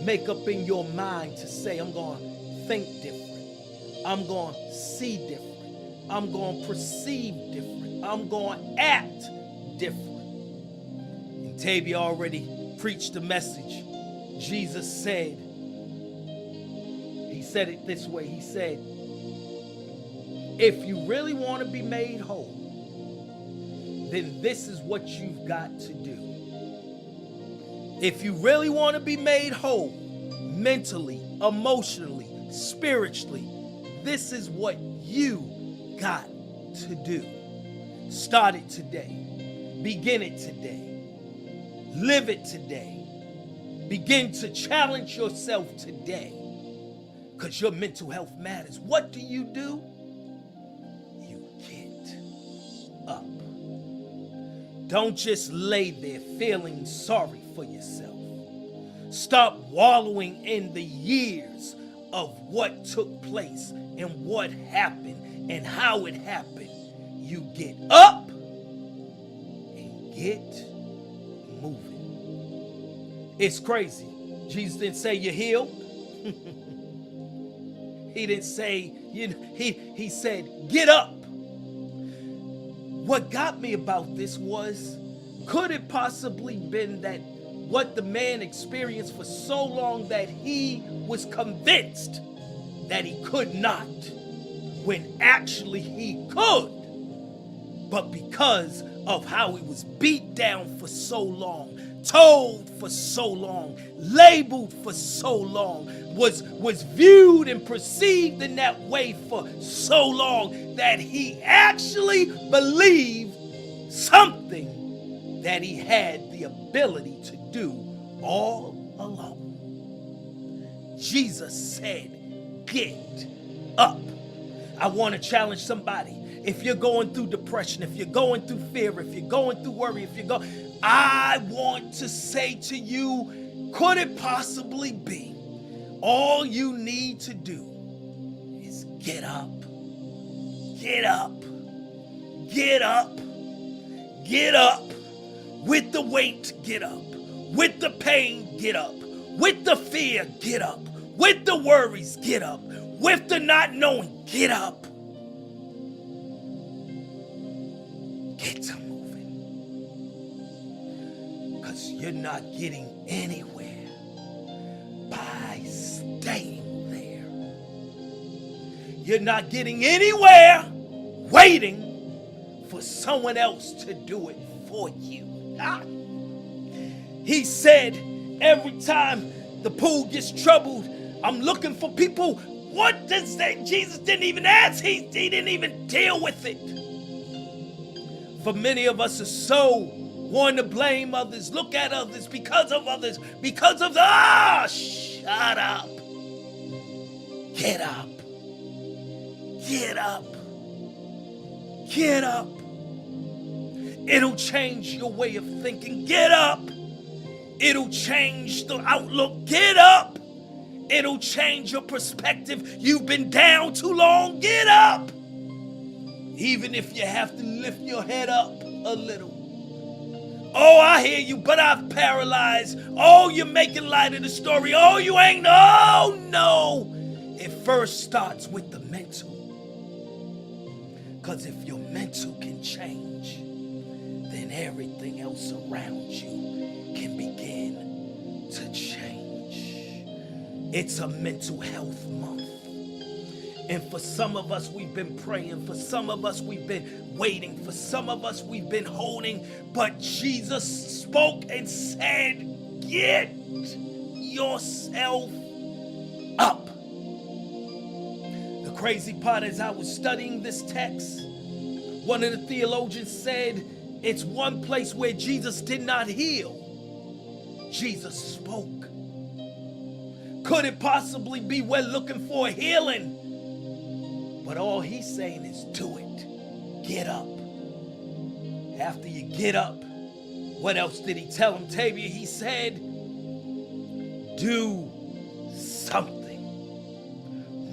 make up in your mind to say, I'm going to think different. I'm going to see different. I'm going to perceive different. I'm going to act different. And Tavia already preached the message. Jesus said, he said it this way. He said, if you really want to be made whole, then this is what you've got to do. If you really want to be made whole, mentally, emotionally, spiritually, this is what you got to do. Start it today. Begin it today. Live it today. Begin to challenge yourself today, because your mental health matters. What do? You get up. Don't just lay there feeling sorry for yourself. Stop wallowing in the years of what took place and what happened and how it happened. You get up and get moving. It's crazy. Jesus didn't say you're healed. He didn't say, he said, get up. What got me about this was, could it possibly been that what the man experienced for so long that he was convinced that he could not, when actually he could, but because of how he was beat down for so long, told for so long, labeled for so long, was viewed and perceived in that way for so long, that he actually believed something that he had the ability to do all alone. Jesus said, get up. I want to challenge somebody. If you're going through depression, if you're going through fear, if you're going through worry, I want to say to you, could it possibly be all you need to do is get up? Get up. Get up. Get up. With the weight, get up. With the pain, get up. With the fear, get up. With the worries, get up. With the not knowing, get up. Get to moving. Because you're not getting anywhere by staying there. You're not getting anywhere waiting for someone else to do it for you. He said, every time the pool gets troubled, I'm looking for people. What does that? Jesus didn't even ask. He didn't even deal with it. For many of us are so want to blame others, look at others, because of others, because of the, shut up. Get up. Get up. Get up. It'll change your way of thinking. Get up. It'll change the outlook. Get up. It'll change your perspective. You've been down too long. Get up. Even if you have to lift your head up a little. Oh, I hear you, but I've paralyzed. Oh, you're making light of the story. Oh, you ain't. Oh, no. It first starts with the mental. Because if your mental can change, then everything else around you can begin to change. It's a mental health month. And for some of us, we've been praying. For some of us, we've been waiting. For some of us, we've been holding. But Jesus spoke and said, get yourself up. The crazy part is I was studying this text. One of the theologians said it's one place where Jesus did not heal. Jesus spoke. Could it possibly be we're looking for a healing? But all he's saying is do it. Get up. After you get up, what else did he tell him, Tavia? He said, do something.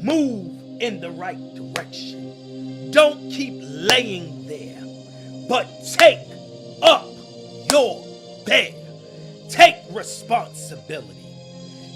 Move in the right direction. Don't keep laying there, but take up your bed. Take responsibility.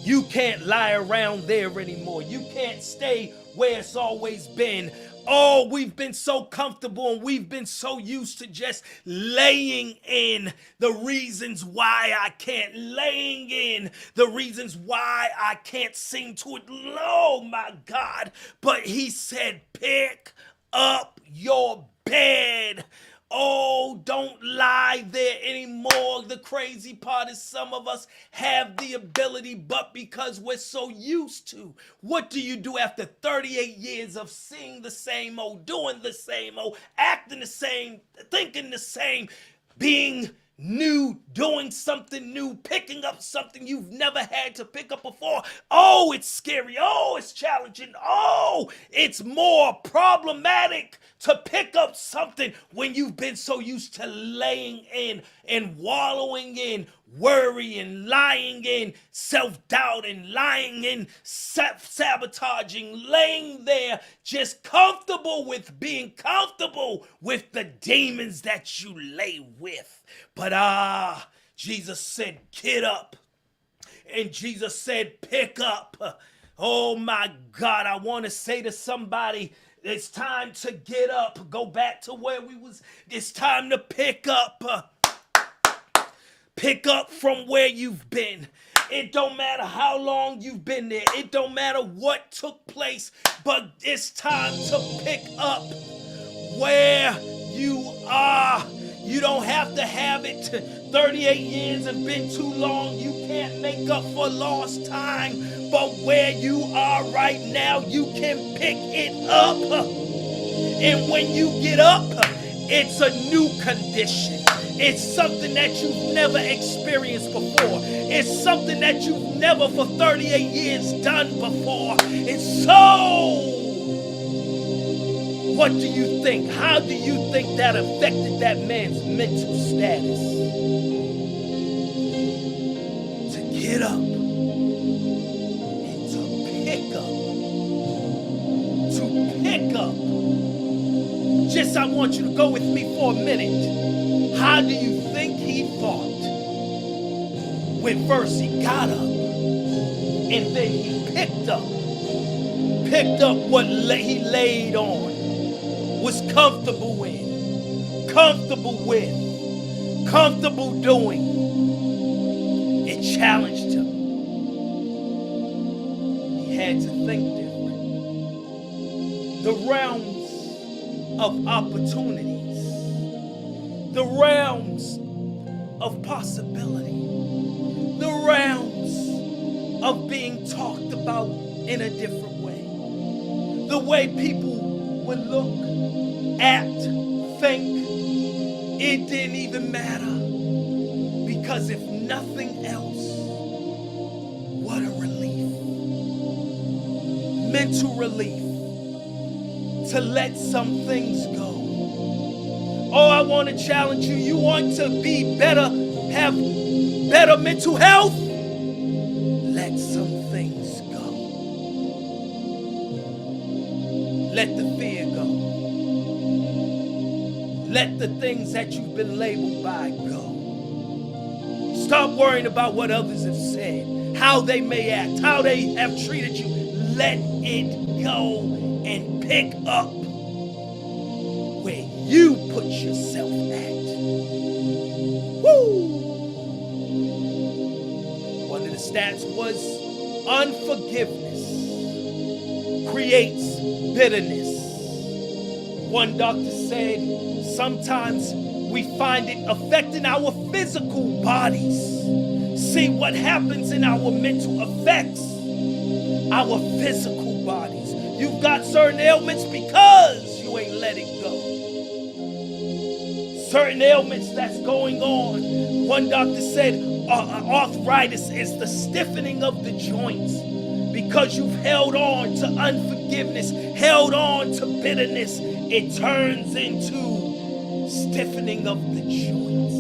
You can't lie around there anymore. You can't stay where it's always been. Oh, we've been so comfortable and we've been so used to just laying in the reasons why I can't, laying in the reasons why I can't seem to it. Oh my God. But he said, pick up your bed. Oh, don't lie there anymore. The crazy part is some of us have the ability, but because we're so used to. What do you do after 38 years of seeing the same old, doing the same old, acting the same, thinking the same, being new, doing something new, picking up something you've never had to pick up before? Oh, it's scary. Oh, it's challenging. Oh, it's more problematic to pick up something when you've been so used to laying in and wallowing in worry and lying in self-doubt and lying in sabotaging, laying there just comfortable with being comfortable with the demons that you lay with. But Jesus said, get up. And Jesus said, pick up. Oh my God, I want to say to somebody, it's time to get up. Go back to where we was. It's time to pick up. Pick up from where you've been. It don't matter how long you've been there. It don't matter what took place. But it's time to pick up where you are. You don't have to have it. 38 years have been too long. You can't make up for lost time. But where you are right now, you can pick it up. And when you get up, it's a new condition. It's something that you've never experienced before. It's something that you've never for 38 years done before. And so, what do you think? How do you think that affected that man's mental status? To get up and to pick up. To pick up. Just I want you to go with me for a minute. How do you think he thought when first he got up and then he picked up what he laid on, was comfortable in, comfortable with, comfortable doing? It challenged him. He had to think different. The realms of opportunities, the realms of possibility, the realms of being talked about in a different way. The way people would look, act, think, it didn't even matter. Because if nothing else, what a relief. Mental relief to let some things go. Oh, I want to challenge you. You want to be better, have better mental health? Let some things go. Let the fear go. Let the things that you've been labeled by go. Stop worrying about what others have said, how they may act, how they have treated you. Let it go and pick up. you put yourself at. Woo! One of the stats was unforgiveness creates bitterness. One doctor said sometimes we find it affecting our physical bodies. See, what happens in our mental affects our physical bodies. You've got certain ailments because you ain't let it go. Certain ailments that's going on. One doctor said arthritis is the stiffening of the joints because you've held on to unforgiveness, held on to bitterness. It turns into stiffening of the joints.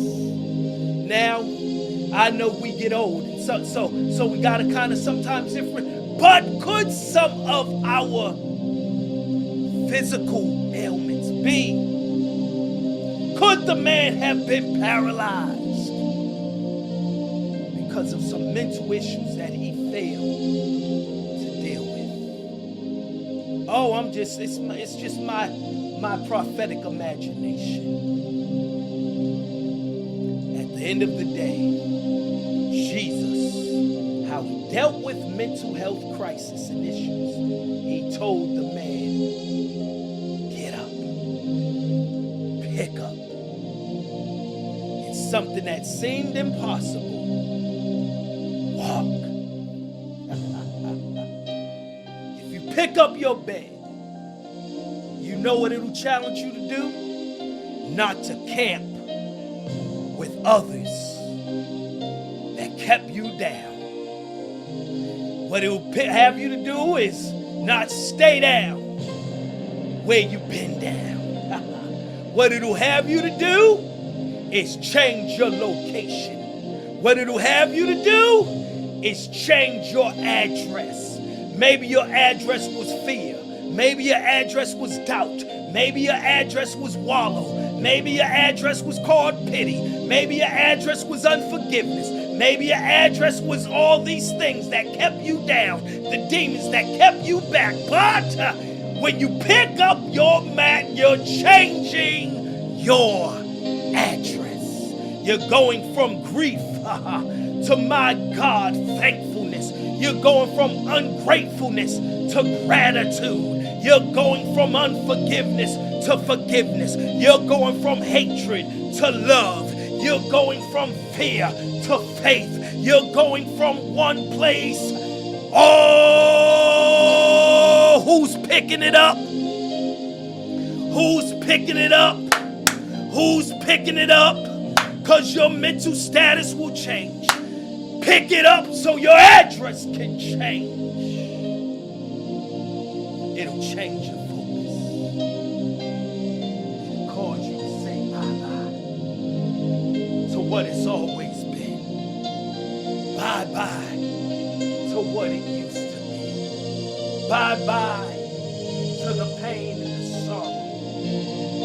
Now, I know we get old, so we gotta kind of sometimes different. But could some of our physical ailments be? Could the man have been paralyzed because of some mental issues that he failed to deal with? Oh, it's just my prophetic imagination. At the end of the day, Jesus, how he dealt with mental health crisis and issues, he told the man, get up, pick up. It's something that seemed impossible. Walk. If you pick up your bed, you know what it'll challenge you to do? Not to camp with others that kept you down. What it will have you to do is not stay down where you've been down. What it'll have you to do is change your location. What it'll have you to do is change your address. Maybe your address was fear. Maybe your address was doubt. Maybe your address was wallow. Maybe your address was called pity. Maybe your address was unforgiveness. Maybe your address was all these things that kept you down, the demons that kept you back. But when you pick up your mat, you're changing your address. You're going from grief to, my God, thankfulness. You're going from ungratefulness to gratitude. You're going from unforgiveness to forgiveness. You're going from hatred to love. You're going from fear to faith. You're going from one place. Oh, who's picking it up? Who's picking it up? Who's picking it up? Because your mental status will change. Pick it up so your address can change. It'll change your focus. It'll cause you to say bye-bye to what it's always been. Bye-bye to what it used to be. Bye-bye to the pain and the sorrow.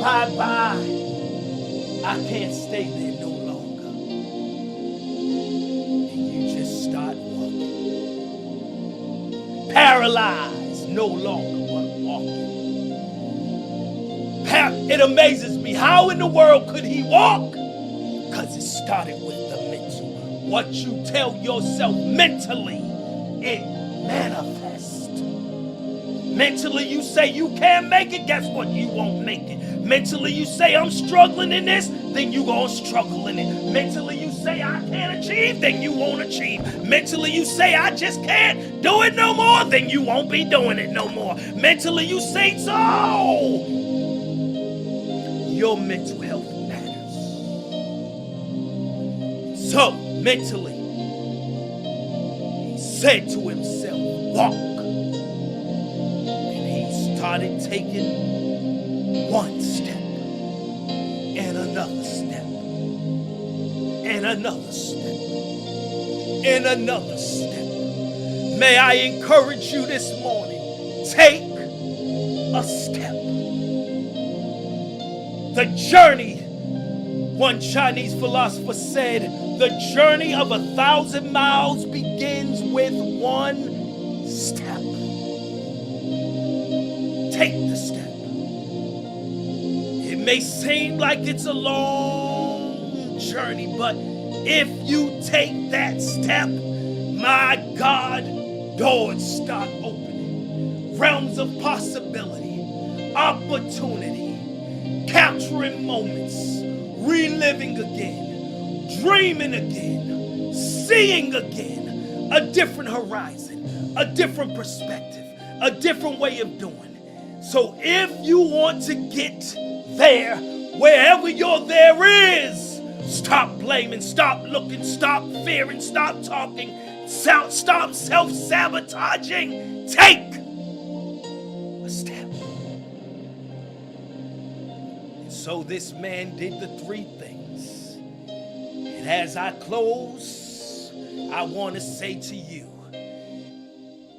Bye-bye. I can't stay there no longer. And you just start walking. Paralyzed no longer, but walking. It amazes me. How in the world could he walk? Because it started with the mental. What you tell yourself mentally, it manifests. Mentally, you say you can't make it. Guess what? You won't make it. Mentally, you say I'm struggling in this, then you gonna struggle in it. Mentally, you say I can't achieve, then you won't achieve. Mentally, you say I just can't do it no more, then you won't be doing it no more. Mentally, you say so. Your mental health matters. So, mentally, he said to himself, walk. And he started taking one step, and another step, and another step, and another step. May I encourage you this morning, take a step. The journey, one Chinese philosopher said, the journey of 1,000 miles begins with one step. Take the step. It may seem like it's a long journey, but if you take that step, my God, doors start opening. Realms of possibility, opportunity, capturing moments, reliving again, dreaming again, seeing again, a different horizon, a different perspective, a different way of doing. So if you want to get there, wherever your there is, stop blaming, stop looking, stop fearing, stop talking, stop self-sabotaging. Take a step. And so this man did the three things. And as I close, I want to say to you,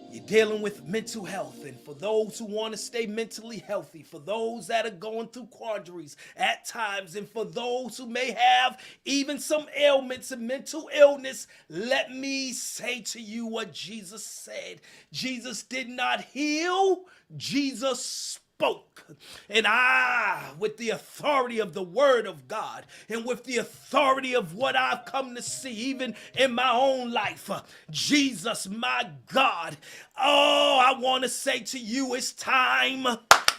you're dealing with mental health, and for those who want to stay mentally healthy, for those that are going through quandaries at times, and for those who may have even some ailments and mental illness, let me say to you what Jesus said. Jesus did not heal, Jesus spoke. And with the authority of the word of God and with the authority of what I've come to see, even in my own life, Jesus, my God, I want to say to you, it's time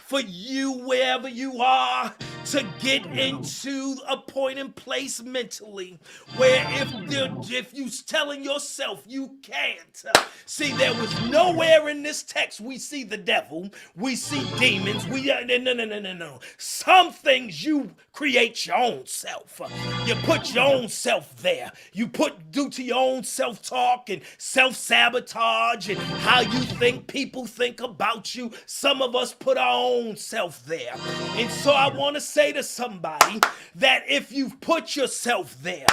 for you, wherever you are, to get into a point in place mentally where if you telling yourself you can't. See, there was nowhere in this text we see the devil, we see demons, no. Some things you create your own self. You put your own self there. You due to your own self-talk and self-sabotage and how you think people think about you. Some of us put our own self there. And so I want to say to somebody that if you've put yourself there,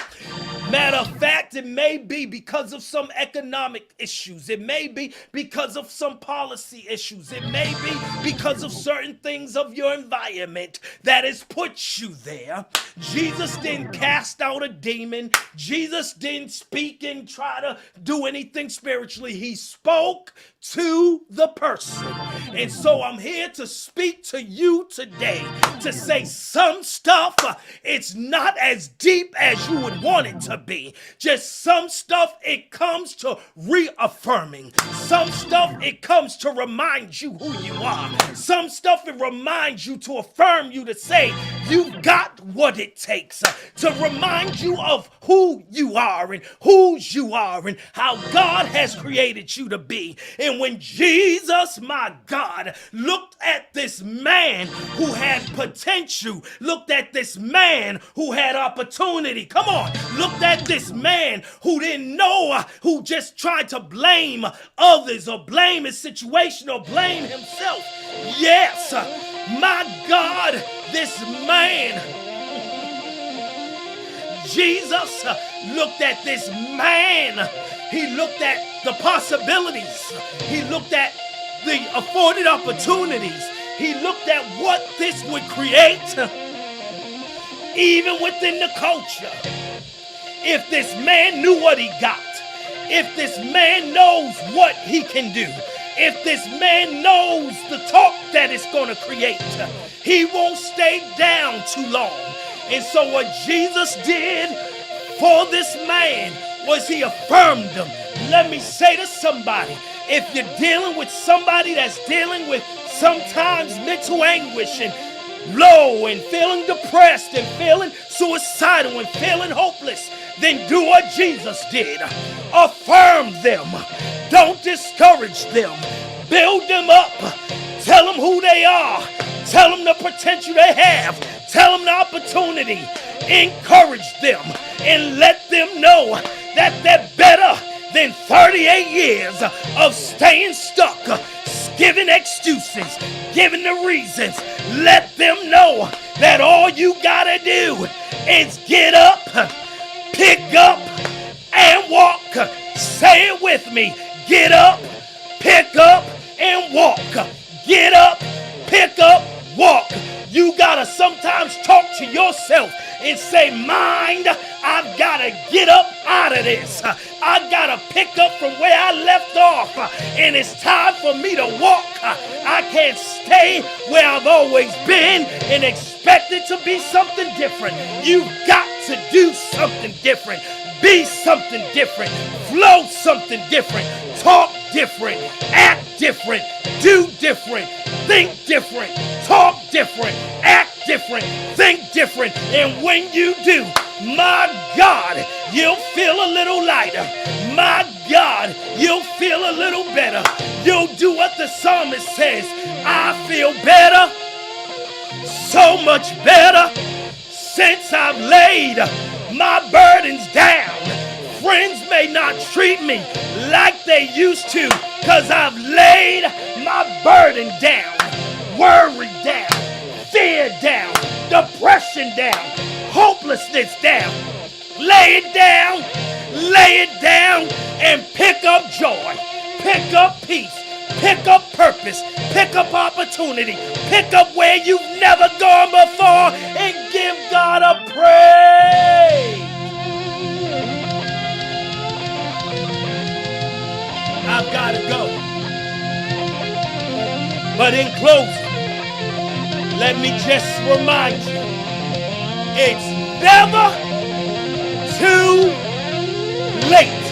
matter of fact, it may be because of some economic issues. It may be because of some policy issues. It may be because of certain things of your environment that has put you there. Jesus didn't cast out a demon. Jesus didn't speak and try to do anything spiritually. He spoke to the person. And so I'm here to speak to you today to say some stuff, it's not as deep as you would want it to be. Just some stuff, it comes to reaffirming. Some stuff, it comes to remind you who you are. Some stuff, it reminds you to affirm you to say you've got what it takes, to remind you of who you are and whose you are and how God has created you to be. And when Jesus, my God, looked at this man who had potential, looked at this man who had opportunity, come on, looked at this man who didn't know, who just tried to blame others or blame his situation or blame himself. Yes, my God, this man, Jesus looked at this man. He looked at the possibilities. He looked at the afforded opportunities. He looked at what this would create, even within the culture. If this man knew what he got, if this man knows what he can do, if this man knows the talk that it's going to create, he won't stay down too long. And so what Jesus did for this man was he affirmed him. Let me say to somebody, if you're dealing with somebody that's dealing with sometimes mental anguish and low and feeling depressed and feeling suicidal and feeling hopeless, then do what Jesus did. Affirm them. Don't discourage them. Build them up. Tell them who they are. Tell them the potential they have. Tell them the opportunity. Encourage them and let them know that they're better than 38 years of staying stuck, giving excuses, giving the reasons. Let them know that all you gotta do is get up, pick up, and walk. Say it with me. Get up, pick up, and walk. Get up, pick up, walk. You gotta sometimes talk to yourself and say, mind, I've gotta get up out of this. I gotta to pick up from where I left off. And it's time for me to walk. I can't stay where I've always been and expect it to be something different. You've got to do something different. Be something different. Flow something different. Talk different. Act different. Do different. Think different. Talk different. Act different. Think different. And when you do, my God, you'll feel a little lighter. My God, you'll feel a little better. You'll do what the psalmist says. I feel better, so much better, since I've laid my burdens down. Friends may not treat me like they used to, 'cause I've laid my burden down, worry down, fear down, depression down, hopelessness down. Lay it down, and pick up joy, pick up peace, pick up purpose, pick up opportunity, pick up where you've never gone before, and give God a praise. I've got to go. But in closing, let me just remind you, it's never too late.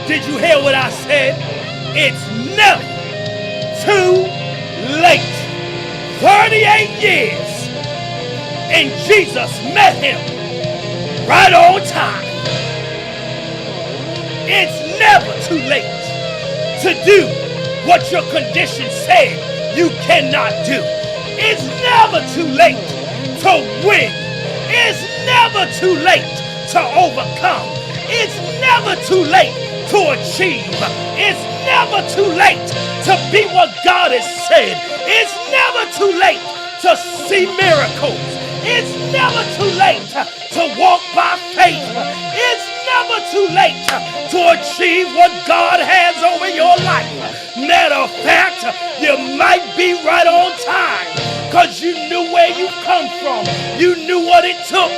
Did you hear what I said? It's never too late. 38 years, and Jesus met him right on time. It's never too late to do what your condition said you cannot do. It's never too late to win. It's never too late to overcome. It's never too late to achieve. It's never too late to be what God has said. It's never too late to see miracles. It's never too late to walk by faith. It's never too late to achieve what God has over your life. Matter of fact, you might be right on time, because you knew where you come from. You knew what it took.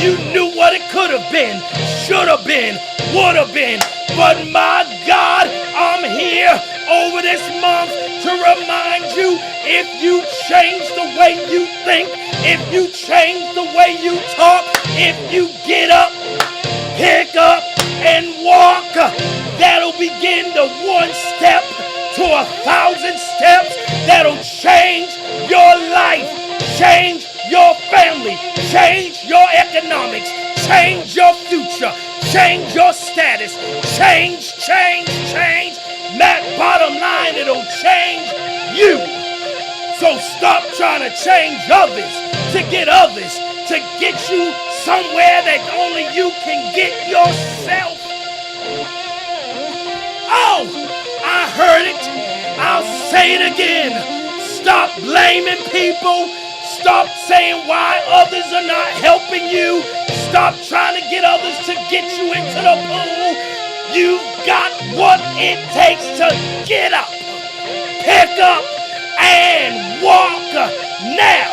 You knew what it could have been, should have been, would have been. But my God, I'm here over this month to remind you, if you change the way you think, if you change the way you talk, if you get up, pick up, and walk, that'll begin the one step to 1,000 steps that'll change your life, change your family, change your economics, change your future, change your status, change. Bottom line, it'll change you. So stop trying to change others to get you somewhere that only you can get yourself. Oh, I heard it. I'll say it again. Stop blaming people. Stop saying why others are not helping you. Stop trying to get others to get you into the pool. You've got what it takes to get up, pick up, and walk. Now,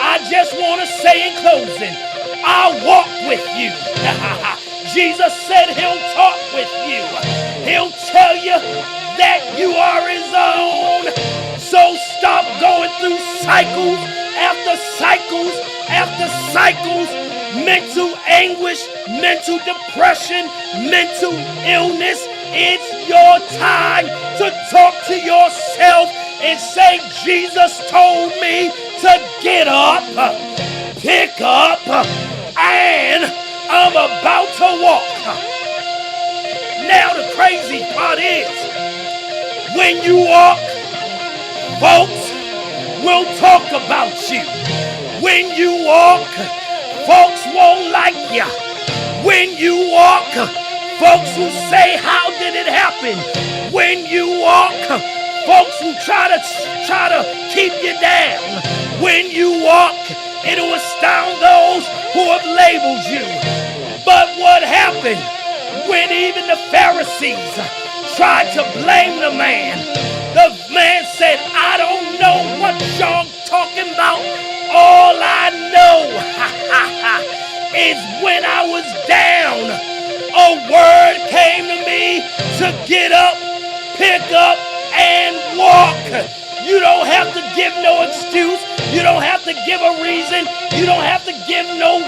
I just want to say in closing, I'll walk with you. Jesus said he'll talk with you. He'll tell you that you are his own. So stop going through cycles after cycles after cycles. Mental anguish, mental depression, mental illness. It's your time to talk to yourself and say, Jesus told me to get up, pick up, and I'm about to walk. Now the crazy part is, when you walk, folks will talk about you. When you walk, folks won't like you. When you walk, folks will say, how did it happen? When you walk, folks will try to keep you down. When you walk, it'll astound those who have labeled you. But what happened when even the Pharisees tried to blame the man? The man said, I don't know what y'all talking about. All I know is when I was down, a word came to get up, pick up, and walk. You don't have to give no excuse. You don't have to give a reason. You don't have to give no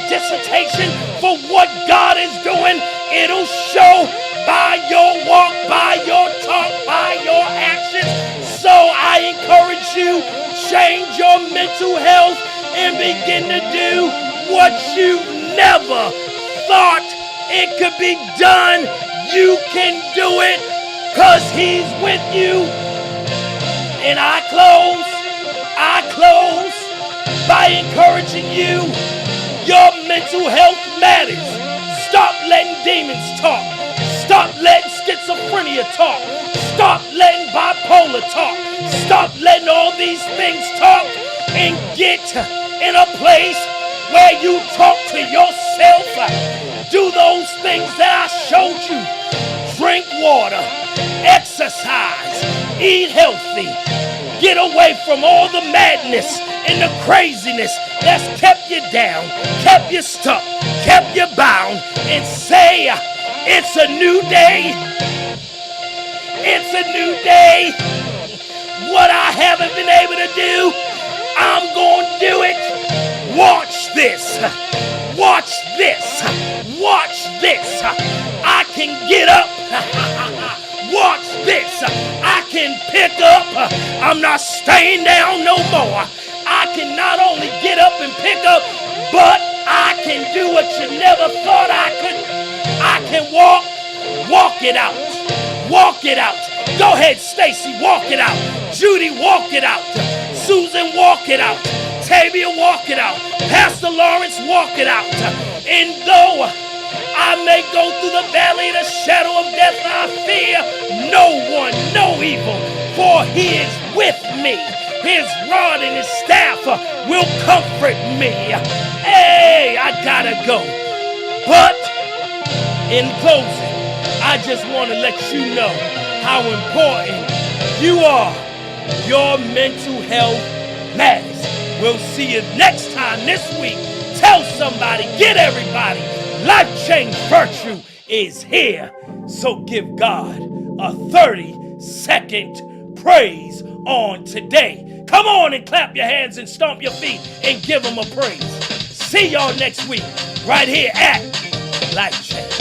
dissertation for what God is doing. It'll show by your walk, by your talk, by your actions. So I encourage you, change your mental health and begin to do what you never thought it could be done. You can do it because He's with you. And I close by encouraging you. Your mental health matters. Stop letting demons talk. Stop letting schizophrenia talk. Stop letting bipolar talk. Stop letting all these things talk and get in a place where you talk to yourself. Do those things that I showed you. Drink water, exercise, eat healthy. Get away from all the madness and the craziness that's kept you down, kept you stuck, kept you bound, and say, it's a new day. It's a new day. What I haven't been able to do, I'm going to do it. Watch this. Watch this. Watch this. I can get up. Watch this. I can pick up. I'm not staying down no more. I can not only get up and pick up, but I can do what you never thought I could. I can walk it out. Walk it out. Go ahead, Stacy, walk it out. Judy, walk it out. Susan, walk it out. Tavia, walk it out. Pastor Lawrence, walk it out. And though I may go through the valley of the shadow of death, I fear no one, no evil, for He is with me. His rod and His staff will comfort me. Hey, I gotta go. But in closing, I just want to let you know how important you are. Your mental health matters. We'll see you next time this week. Tell somebody, get everybody. Life Change Virtue is here. So give God a 30-second praise on today. Come on and clap your hands and stomp your feet and give Him a praise. See y'all next week right here at Life Change.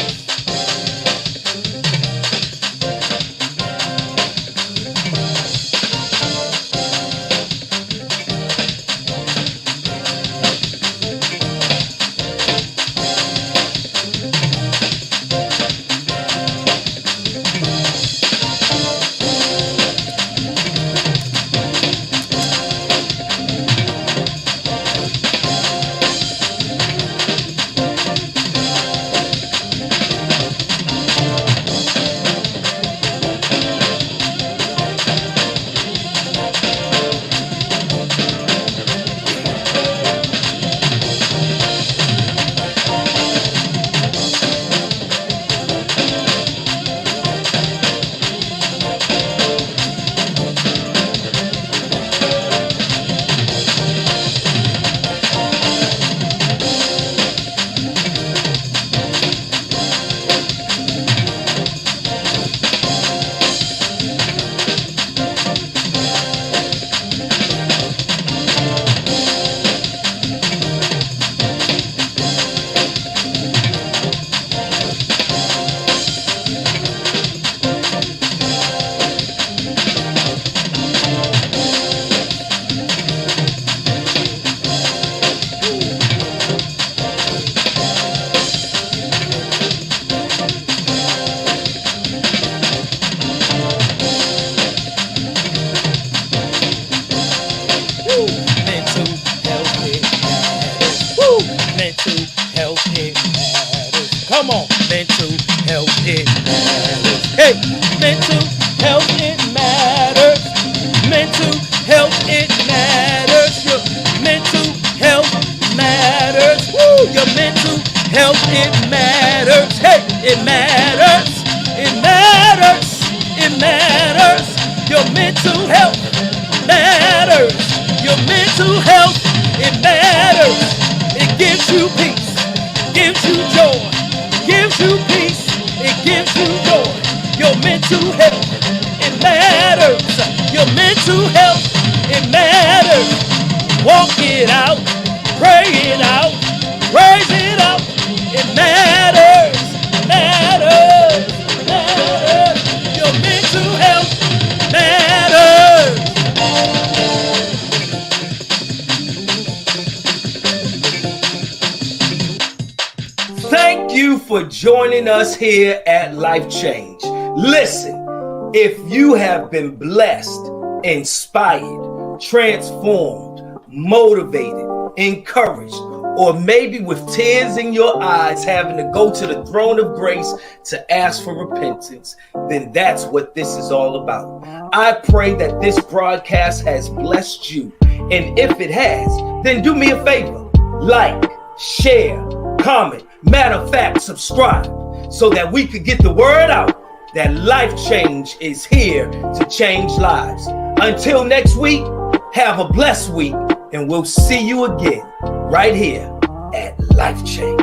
Come on, mental health, it matters. Hey, mental health, it matters. Mental health, it matters. Your mental health matters. Woo, your mental health, it matters. Hey, it matters. It matters. It matters. Your mental health matters. Your mental health, it matters. It gives you peace, gives you joy, gives you peace, it gives you joy. mental health, it matters. Your mental health, it matters. Walk it out, pray it out, raise it up. It matters, matters, matters. Your mental health matters. Thank you for joining us here at Life Change. Listen, if you have been blessed, inspired, transformed, motivated, encouraged, or maybe with tears in your eyes having to go to the throne of grace to ask for repentance, then that's what this is all about. I pray that this broadcast has blessed you. And if it has, then do me a favor. Like, share, comment, matter of fact, subscribe so that we could get the word out that Life Change is here to change lives. Until next week, have a blessed week, and we'll see you again right here at Life Change.